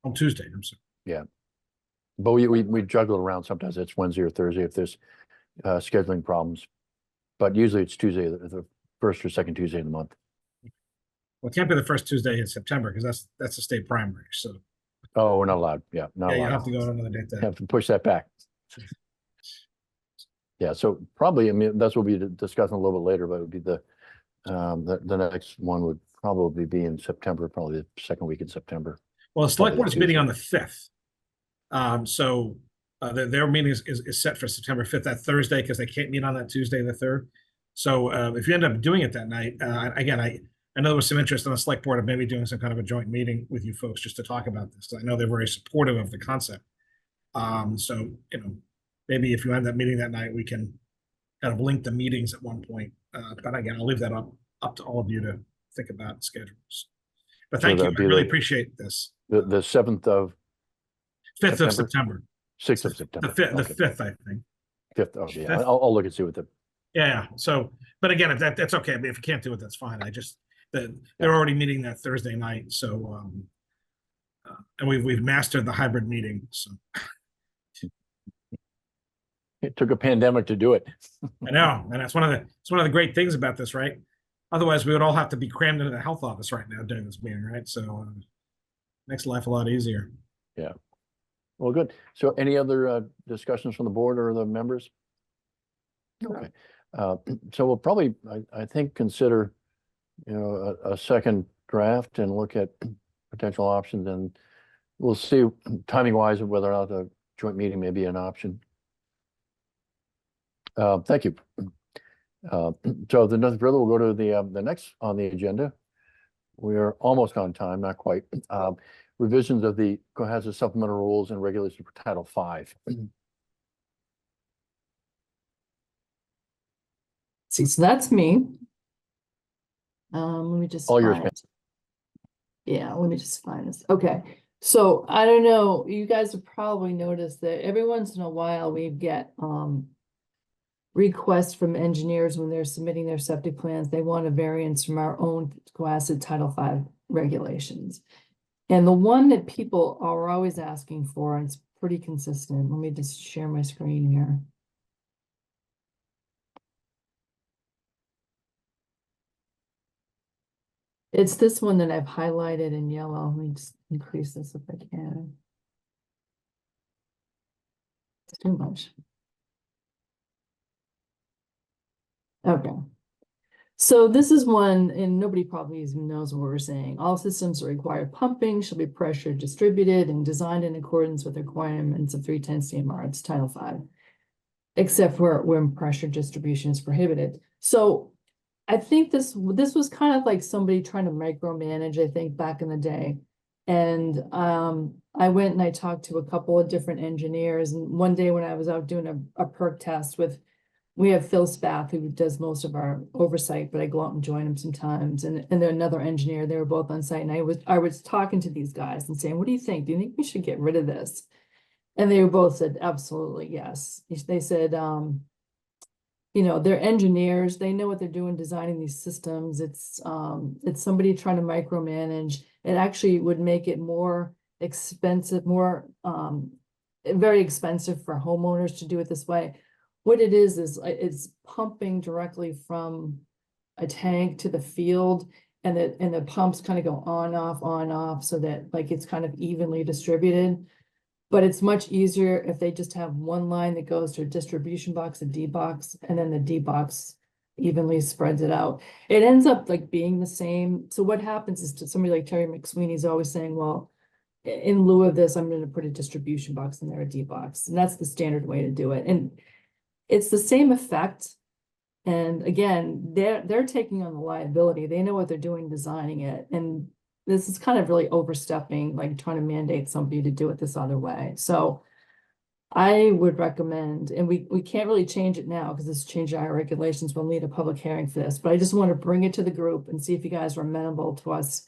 On Tuesday, I'm sorry. Yeah. But we juggle it around. Sometimes it's Wednesday or Thursday if there's scheduling problems. But usually it's Tuesday, the first or second Tuesday of the month. Well, it can't be the first Tuesday in September because that's the state primary. So. Oh, we're not allowed. Yeah, not allowed. You have to go on another date. Have to push that back. Yeah, so probably, I mean, that's what we'll be discussing a little bit later, but it would be the next one would probably be in September, probably the second week in September. Well, the select board is meeting on the 5th. So their meeting is set for September 5th, that Thursday, because they can't meet on that Tuesday, the 3rd. So if you end up doing it that night, again, I know there was some interest on the select board of maybe doing some kind of a joint meeting with you folks just to talk about this. I know they're very supportive of the concept. So, maybe if you end up meeting that night, we can kind of link the meetings at one point. But again, I'll leave that up to all of you to think about schedules. But thank you. I really appreciate this. The 7th of 5th of September. 6th of September. The 5th, I think. 5th. Oh, yeah. I'll look and see what the Yeah, so, but again, if that's okay. I mean, if you can't do it, that's fine. They're already meeting that Thursday night, so, and we've mastered the hybrid meeting, so. It took a pandemic to do it. I know, and it's one of the great things about this, right? Otherwise, we would all have to be crammed into the health office right now during this meeting, right? So, makes life a lot easier. Well, good. So any other discussions from the board or the members? Okay. So we'll probably, I think, consider, a second draft and look at potential options, and we'll see timing wise whether or not a joint meeting may be an option. Thank you. So the nothing further, we'll go to the next on the agenda. We are almost on time, not quite. Revisions of the Cohasset Supplemental Rules and Regulations for Title V. See, so that's me. Let me just All yours, find. Yeah, let me just find this. Okay, so I don't know, you guys have probably noticed that every once in a while we get requests from engineers when they're submitting their septic plans. They want a variance from our own Cohasset Title V regulations. And the one that people are always asking for, and it's pretty consistent. Let me just share my screen here. It's this one that I've highlighted in yellow. Let me just increase this if I can. It's too much. Okay. So this is one, and nobody probably even knows what we're saying. All systems that require pumping shall be pressure distributed and designed in accordance with the requirements of 310 CMR. It's Title V, except for when pressure distribution is prohibited. So I think this was kind of like somebody trying to micromanage, I think, back in the day. And I went and I talked to a couple of different engineers. And one day when I was out doing a perk test we have Phil Spath, who does most of our oversight, but I go out and join him sometimes. And then another engineer, they were both on site. And I was talking to these guys and saying, what do you think? Do you think we should get rid of this? And they both said, absolutely, yes. They said, they're engineers, they know what they're doing designing these systems. It's somebody trying to micromanage. It actually would make it more expensive, very expensive for homeowners to do it this way. What it is it's pumping directly from a tank to the field, and the pumps kind of go on off, so that like it's kind of evenly distributed. But it's much easier if they just have one line that goes to a distribution box, a D box, and then the D box evenly spreads it out. It ends up like being the same. So what happens is, to somebody like Terry McSweeney's always saying, well, in lieu of this, I'm going to put a distribution box in there, a D box. And that's the standard way to do it. And it's the same effect. And again, they're taking on the liability. They know what they're doing, designing it. And this is kind of really overstepping, like trying to mandate somebody to do it this other way. So I would recommend, and we can't really change it now because it's changing our regulations. We'll need a public hearing for this, but I just want to bring it to the group and see if you guys are amenable to us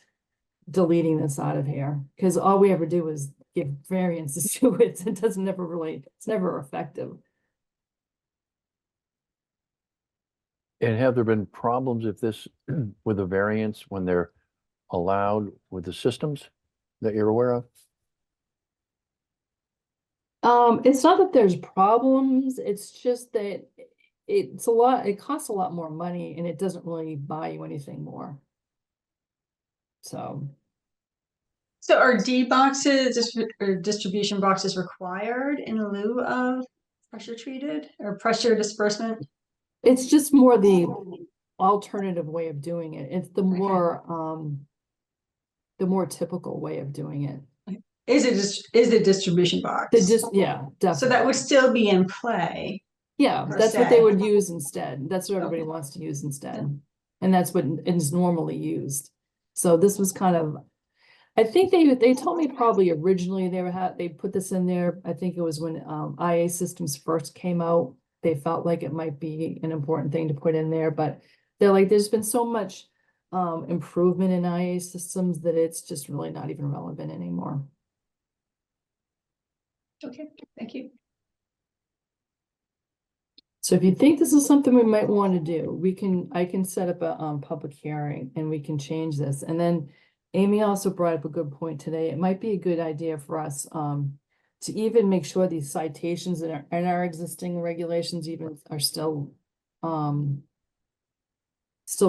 deleting this out of here. Because all we ever do is give variances to it. It's never effective. And have there been problems with the variance when they're allowed with the systems that you're aware of? It's not that there's problems, it's just that it costs a lot more money and it doesn't really buy you anything more. So are D boxes or distribution boxes required in lieu of pressure treated or pressure disbursement? it's just more the alternative way of doing it. It's the more typical way of doing it. Is it distribution box? Yeah, definitely. So that would still be in play. Yeah, per that's what they se. would use instead. That's what everybody Okay. wants to use instead. And that's what is normally used. So this was kind of, I think they told me probably originally they put this in there. I think it was when IA systems first came out. They felt like it might be an important thing to put in there, but they're like, there's been so much improvement in IA systems that it's just really not even relevant anymore. Okay, thank you. So if you think this is something we might want to do, I can set up a public hearing and we can change this. And then Amy also brought up a good point today. It might be a good idea for us to even make sure these citations in our existing regulations even are still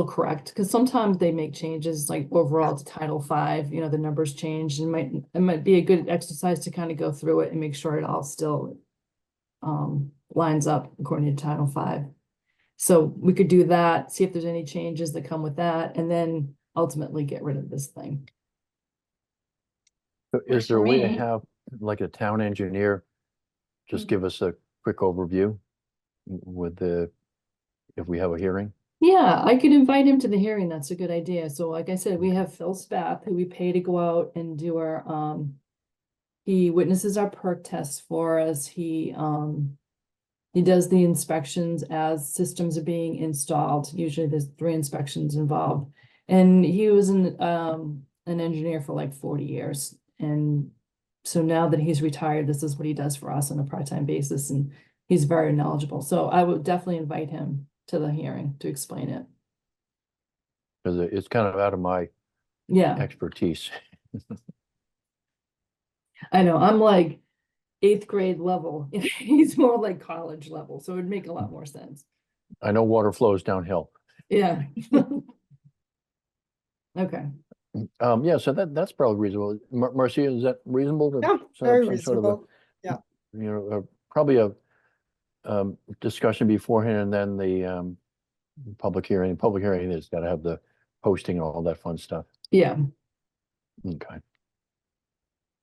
correct, because sometimes they make changes like overall to Title V, you know, the numbers change, and it might be a good exercise to kind of go through it and make sure it all still lines up according to Title V. So we could do that, see if there's any changes that come with that, and then ultimately get rid of this thing. So Works is there a for way to me. have like a town engineer just give us a quick overview with if we have a hearing? Yeah, I could invite him to the hearing. That's a good idea. So like I said, we have Phil Spath, who we pay to go out and do our, he witnesses our perk tests for us. He does the inspections as systems are being installed. Usually there's 3 inspections involved. And he was an engineer for like 40 years. And so now that he's retired, this is what he does for us on a part-time basis. And he's very knowledgeable. So I would definitely invite him to the hearing to explain it. Because it's kind of out of my Yeah, expertise. I know. I'm like 8th grade level. He's more like college level. So it would make a lot more sense. I know water flows downhill. Yeah. Okay. Yeah, so that's probably reasonable. Marcia, is that reasonable to Yeah, set very up some sort of a, reasonable. Yeah. you know, probably a discussion beforehand and then the public hearing. Public hearing has got to have the posting and all that fun stuff. Yeah. Okay.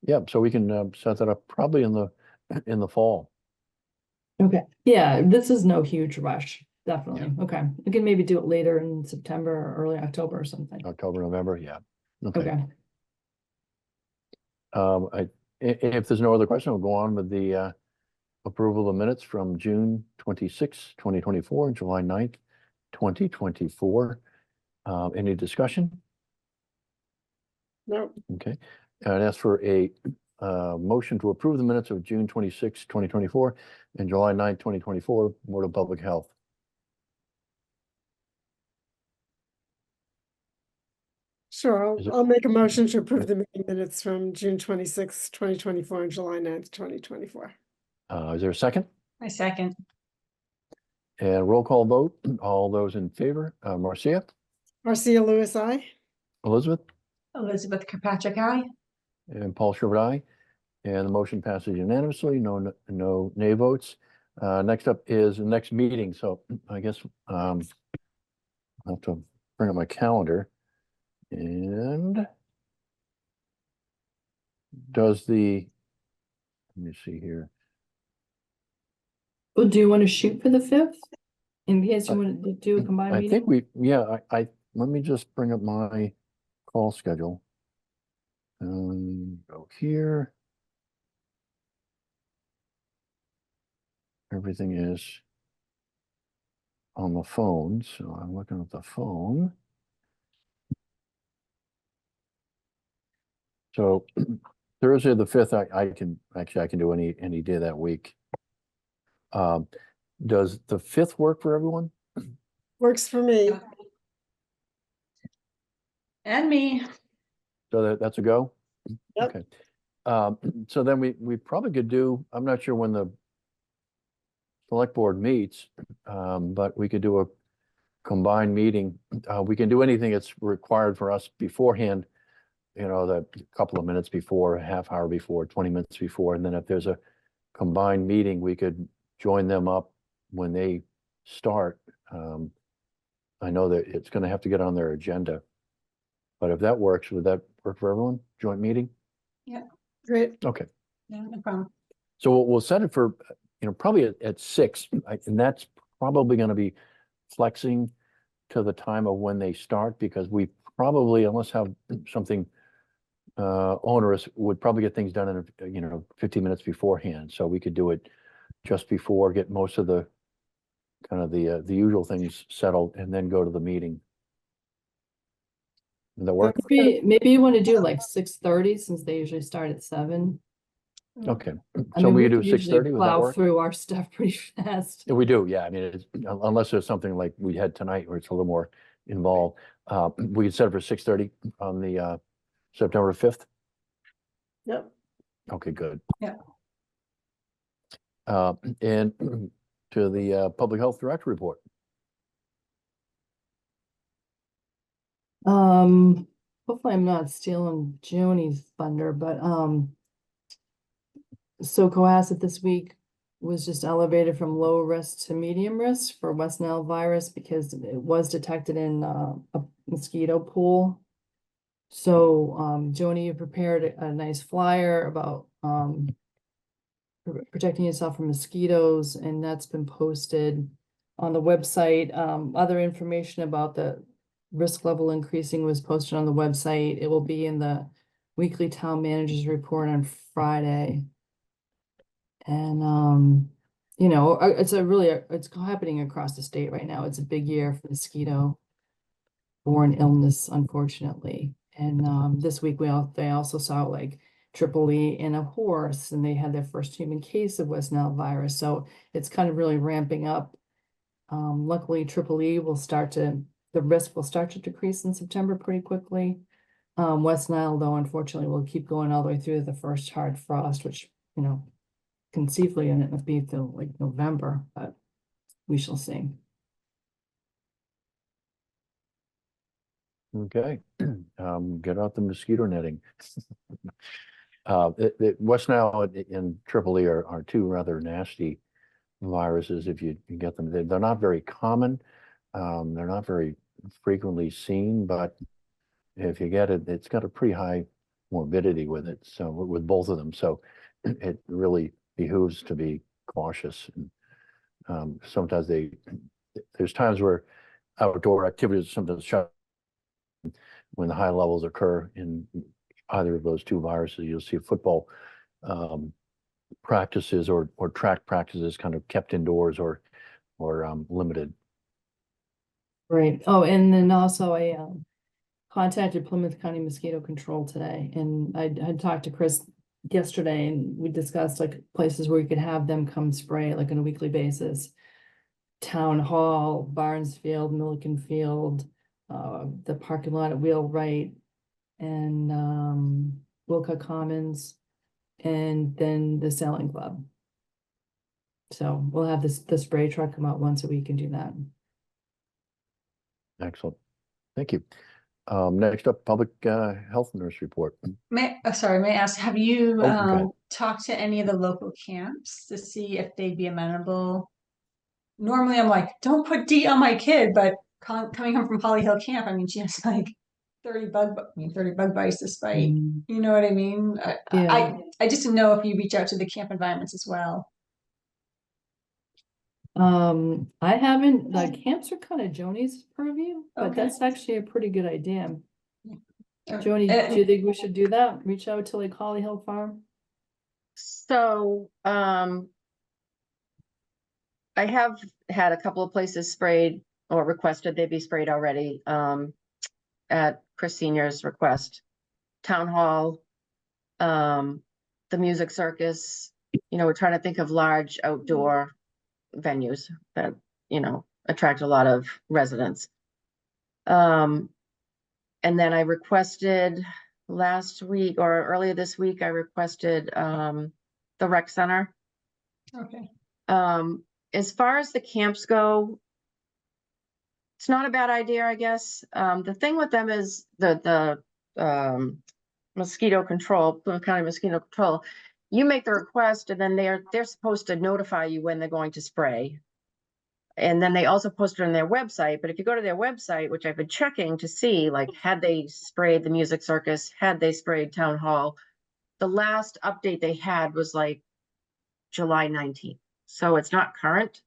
Yeah, so we can set that up probably in the fall. Okay. Yeah, this is no huge rush. Definitely. Okay. We can maybe do it later in September or early October or something. October, November, yeah. Okay. Okay. If there's no other question, we'll go on with the approval of minutes from June 26, 2024, and July 9th, 2024. Any discussion? No, Okay. I'd ask for a motion to approve the minutes of June 26, 2024, and July 9th, 2024, Board of Public Health. sure. Is it- I'll make a motion to approve the meeting minutes from June 26, 2024 and July 9th, 2024. Is there a second? My second. And roll call vote. All those in favor, Marcia, Marcia Lewis, I. Elizabeth, Elizabeth Kirkpatrick, aye. and Paul Schubert, aye. And the motion passes unanimously, no nay votes. Next up is the next meeting, so I guess I'll have to bring up my calendar. And let me see here. Well, do you want to shoot for the 5th? In case you want to do a combined I meeting? think let me just bring up my call schedule. Go here. Everything is on the phone, so I'm looking at the phone. So Thursday, the 5th, I can do any day that week. Does the 5th work for everyone? Works for me. And me. So that's a go? Yep. Okay. So then we probably could do, I'm not sure when the select board meets, but we could do a combined meeting. We can do anything that's required for us beforehand, you know, the couple of minutes before, a half hour before, 20 minutes before. And then if there's a combined meeting, we could join them up when they start. I know that it's going to have to get on their agenda. But if that works, would that work for everyone? Joint meeting? Great. Okay. Yeah, no problem. So we'll set it for, you know, probably at 6, and that's probably going to be flexing to the time of when they start, because we probably, unless have something onerous, would probably get things done in, you know, 15 minutes beforehand. So we could do it just before, get most of the kind of the usual things settled, and then go to the meeting. Does that work? Maybe you want to do like 6:30 since they usually start at 7. Okay, I so mean, we could do can usually 6:30, would that plow work? through our stuff pretty fast. Yeah, we do, yeah, I mean, unless there's something like we had tonight where it's a little more involved, we could set it for 6:30 on the, September 5th. Yep. Okay, good. Yeah. And to the, Public Health Director report. Hopefully I'm not stealing Joni's thunder, but, so Cohasset this week was just elevated from low risk to medium risk for West Nile virus because it was detected in, a mosquito pool. So, Joni prepared a nice flyer about, protecting yourself from mosquitoes, and that's been posted on the website. Other information about the risk level increasing was posted on the website. It will be in the weekly town managers report on Friday. And, you know, it's happening across the state right now. It's a big year for mosquito-borne illness, unfortunately. And this week they also saw like Tripoli in a horse, and they had their first human case of West Nile virus. So it's kind of really ramping up. Luckily, Tripoli the risk will start to decrease in September pretty quickly. West Nile, though, unfortunately, will keep going all the way through the first hard frost, which, you know, conceivably it will be till like November, but we shall see. Okay, get out the mosquito netting. West Nile and Tripoli are two rather nasty viruses if you get them. They're not very common. They're not very frequently seen, but if you get it, it's got a pretty high morbidity with it. So with both of them, so it really behooves to be cautious. And sometimes there's times where outdoor activities sometimes shut when the high levels occur in either of those two viruses. You'll see football practices or track practices kind of kept indoors or limited. Right. Oh, and then also I contacted Plymouth County Mosquito Control today, and I had talked to Chris yesterday, and we discussed like places where we could have them come spray like on a weekly basis. Town Hall, Barnesfield, Milliken Field, the parking lot at Wheelwright, and Wilca Commons, and then the Sailing Club. So we'll have the spray truck come out once a week and do that. Excellent. Thank you. Next up, Public Health Nurse report. May I ask, have you Oh, go ahead. talked to any of the local camps to see if they'd be amenable? Normally I'm like, don't put D on my kid, but coming home from Holly Hill Camp, I mean, she has like 30 bug bites this spite. Mm, You know what I mean? Yeah. I just didn't know if you reach out to the camp environments as well. I haven't, the camps are kind of Joni's purview, but Okay. that's actually a pretty good idea. Uh, Joni, uh, do you think we should do that? Reach out to like Holly Hill Farm? So, I have had a couple of places sprayed or requested they be sprayed already, at Chris Senior's request. Town Hall, the Music Circus, you know, we're trying to think of large outdoor venues that, you know, attract a lot of residents. And then I requested last week or earlier this week, I requested, the rec center. Okay. As far as the camps go, it's not a bad idea, I guess. The thing with them is the mosquito control, Plymouth County Mosquito Control. You make the request and then they're supposed to notify you when they're going to spray. And then they also post it on their website. But if you go to their website, which I've been checking to see, like, had they sprayed the Music Circus, had they sprayed Town Hall, the last update they had was like July 19th. So it's not current.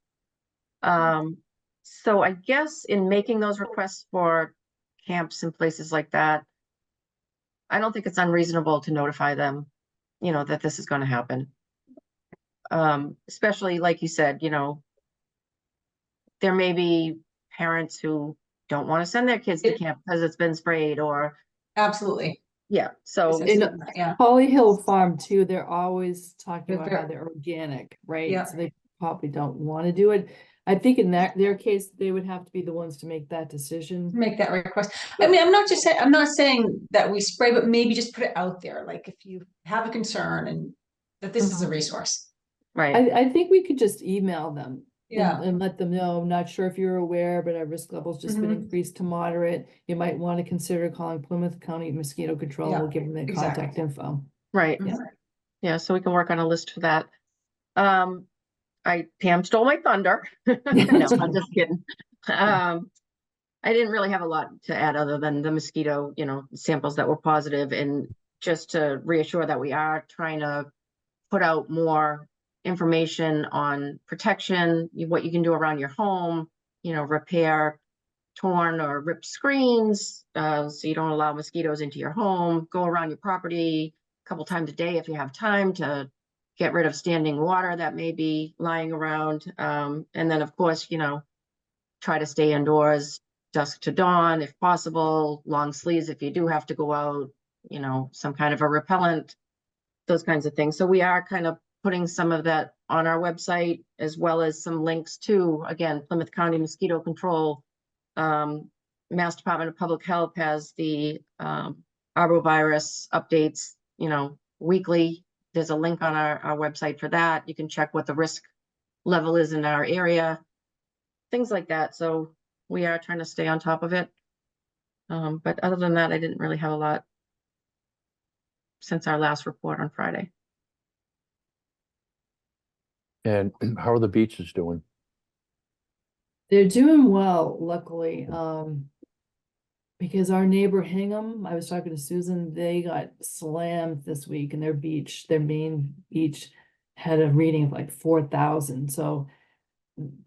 So I guess in making those requests for camps and places like that, I don't think it's unreasonable to notify them, you know, that this is going to happen. Especially like you said, you know, there may be parents who don't want to send their kids to camp because it's been sprayed, or Absolutely. Yeah, so Business, In yeah, Holly Hill Farm too, they're always talking They're about ver- how they're organic, right? Yeah. So they probably don't want to do it. I think in their case, they would have to be the ones to make that decision. make that request. I mean, I'm not just saying, I'm not saying that we spray, but maybe just put it out there, like if you have a concern and that this is a resource. right, I think we could just email them. Yeah. And let them know, I'm not sure if you're aware, but our risk level's just been Mhm. increased to moderate. You might want to consider calling Plymouth County Mosquito Control. Yeah, We'll give them the exactly. contact info. right. Yeah. Yeah, so we can work on a list for that. Pam stole my thunder. No, I'm just kidding. I didn't really have a lot to add other than the mosquito, samples that were positive, and just to reassure that we are trying to put out more information on protection, what you can do around your home, repair torn or ripped screens, so you don't allow mosquitoes into your home, go around your property a couple times a day if you have time to get rid of standing water that may be lying around. And then of course, try to stay indoors dusk to dawn if possible, long sleeves if you do have to go out, some kind of a repellent, those kinds of things. So we are kind of putting some of that on our website, as well as some links to, again, Plymouth County Mosquito Control. Mass Department of Public Health has the arbovirus updates, weekly. There's a link on our website for that. You can check what the risk level is in our area, things like that. So we are trying to stay on top of it. But other than that, I didn't really have a lot since our last report on Friday. And how are the beaches doing? They're doing well, luckily, because our neighbor Hingham, I was talking to Susan, they got slammed this week and their main beach had a reading of like 4,000. So,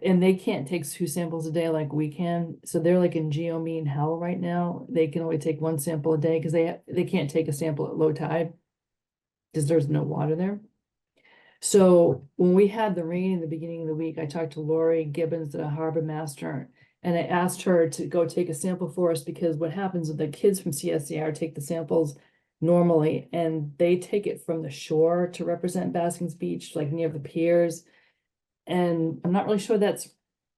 and they can't take 2 samples a day like we can. So they're like in geomean hell right now. They can only take 1 sample a day because they can't take a sample at low tide because there's no water there. So when we had the rain in the beginning of the week, I talked to Lori Gibbons, the harbor master, and I asked her to go take a sample for us, because what happens is the kids from CSCR take the samples normally and they take it from the shore to represent Baskins Beach, like near the piers. And I'm not really sure that's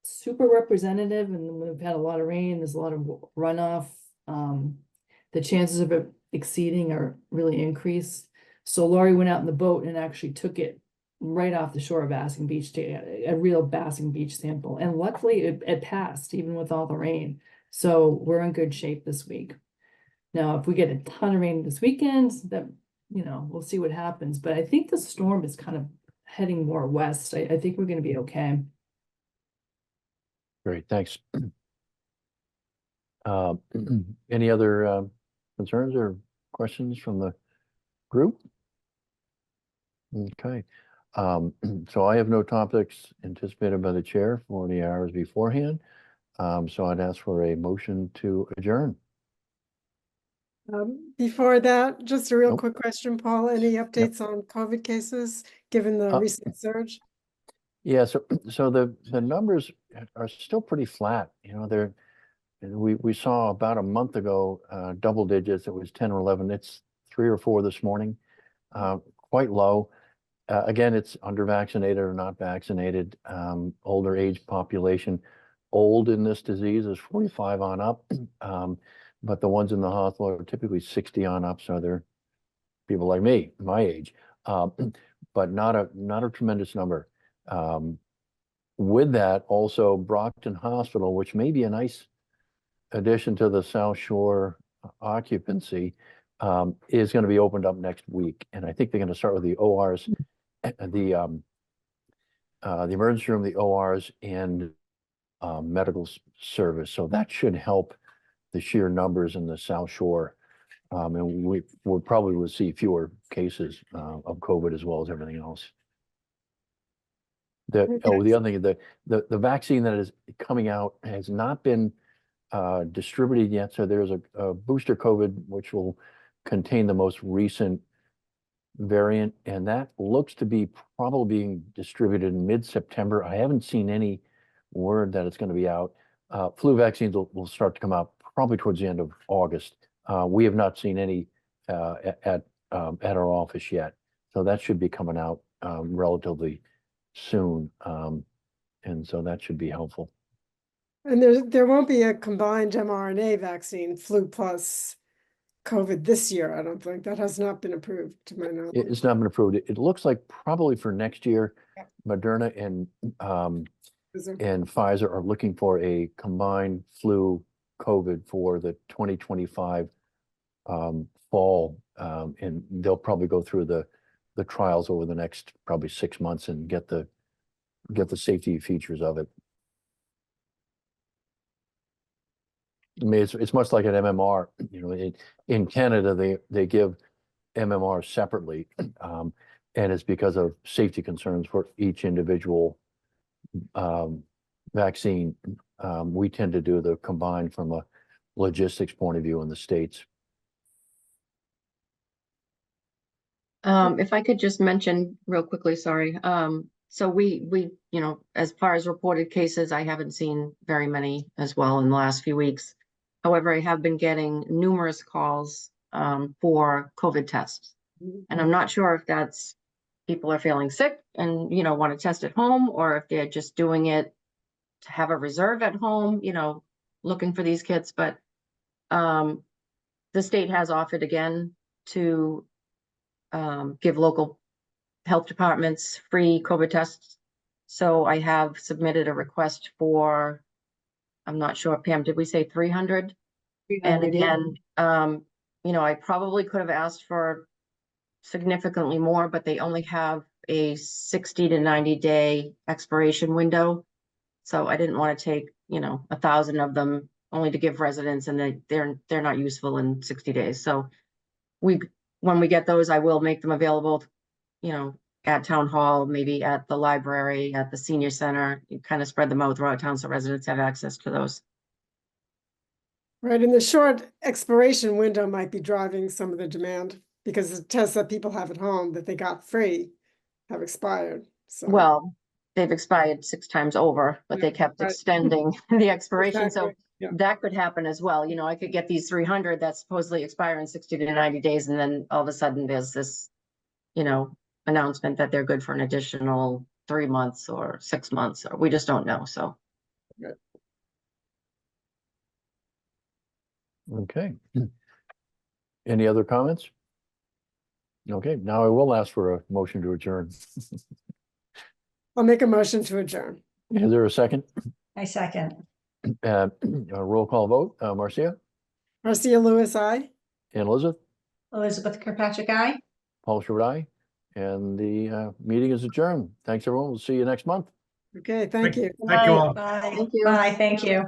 super representative. And when we've had a lot of rain, there's a lot of runoff. The chances of it exceeding are really increased. So Lori went out in the boat and actually took it right off the shore of Basking Beach to a real Basking Beach sample. And luckily it passed even with all the rain. So we're in good shape this week. Now, if we get a ton of rain this weekend, that, we'll see what happens. But I think the storm is kind of heading more west. I think we're going to be okay. Great, thanks. Any other concerns or questions from the group? Okay, so I have no topics anticipated by the chair 40 hours beforehand. So I'd ask for a motion to adjourn. Before that, just a real Nope. quick question, Paul. Any updates on COVID cases, given the recent surge? Yeah, so the numbers are still pretty flat. We saw about a month ago double digits. It was 10 or 11. It's 3 or 4 this morning. Quite low. Again, it's under vaccinated or not vaccinated. Older age population. Old in this disease is 45 on up. But the ones in the hospital are typically 60 on up. So they're people like me, my age, but not a tremendous number. With that, also Brockton Hospital, which may be a nice addition to the South Shore occupancy, is going to be opened up next week. And I think they're going to start with the ORs, the emergency room, the ORs, and medical service. So that should help the sheer numbers in the South Shore. And we probably will see fewer cases of COVID as well as everything else. The other thing, the vaccine that is coming out has not been distributed yet. So there's a booster COVID, which will contain the most recent variant, and that looks to be probably being distributed in mid-September. I haven't seen any word that it's going to be out. Flu vaccines will start to come out probably towards the end of August. We have not seen any at our office yet. So that should be coming out relatively soon. And so that should be helpful. And there won't be a combined mRNA vaccine, flu plus COVID this year, I don't think. That has not been approved to my knowledge. It's not been approved. It looks like probably for next year, Yep. Moderna and Is there- Pfizer are looking for a combined flu COVID for the 2025 fall. And they'll probably go through the trials over the next probably 6 months and get the safety features of it. I mean, it's much like an MMR, you know, in Canada, they give MMR separately. And it's because of safety concerns for each individual vaccine. We tend to do the combined from a logistics point of view in the States. If I could just mention real quickly, sorry. So we, you know, as far as reported cases, I haven't seen very many as well in the last few weeks. However, I have been getting numerous calls for COVID tests. And I'm not sure if that's people are feeling sick and, you know, want to test at home, or if they're just doing it to have a reserve at home, you know, looking for these kits. But the state has offered again to give local health departments free COVID tests. So I have submitted a request for, I'm not sure, Pam, did we say 300? And again, you know, I probably could have asked for significantly more, but they only have a 60 to 90 day expiration window. So I didn't want to take, you know, 1,000 of them only to give residents, and they're not useful in 60 days. So when we get those, I will make them available, you know, at town hall, maybe at the library, at the senior center. You kind of spread them out throughout town so residents have access to those. Right, and the short expiration window might be driving some of the demand because the tests that people have at home that they got free have expired. So Well, they've expired 6 times over, but they Yeah, kept right. extending the expiration. So Exactly, yeah. that could happen as well. You know, I could get these 300 that supposedly expire in 60 to 90 days. And then all of a sudden there's this, you know, announcement that they're good for an additional 3 months or 6 months, or we just don't know. So. Okay. Any other comments? Okay, now I will ask for a motion to adjourn. I'll make a motion to adjourn. Is there a second? I second. A roll call vote, Marcia Marcia Lewis, aye. and Elizabeth, Elizabeth Kirkpatrick, aye. Paul Schubert, aye. And the meeting is adjourned. Thanks, everyone. We'll see you next month. Okay, thank you. Thank you all. Bye. Thank you. Bye, thank you.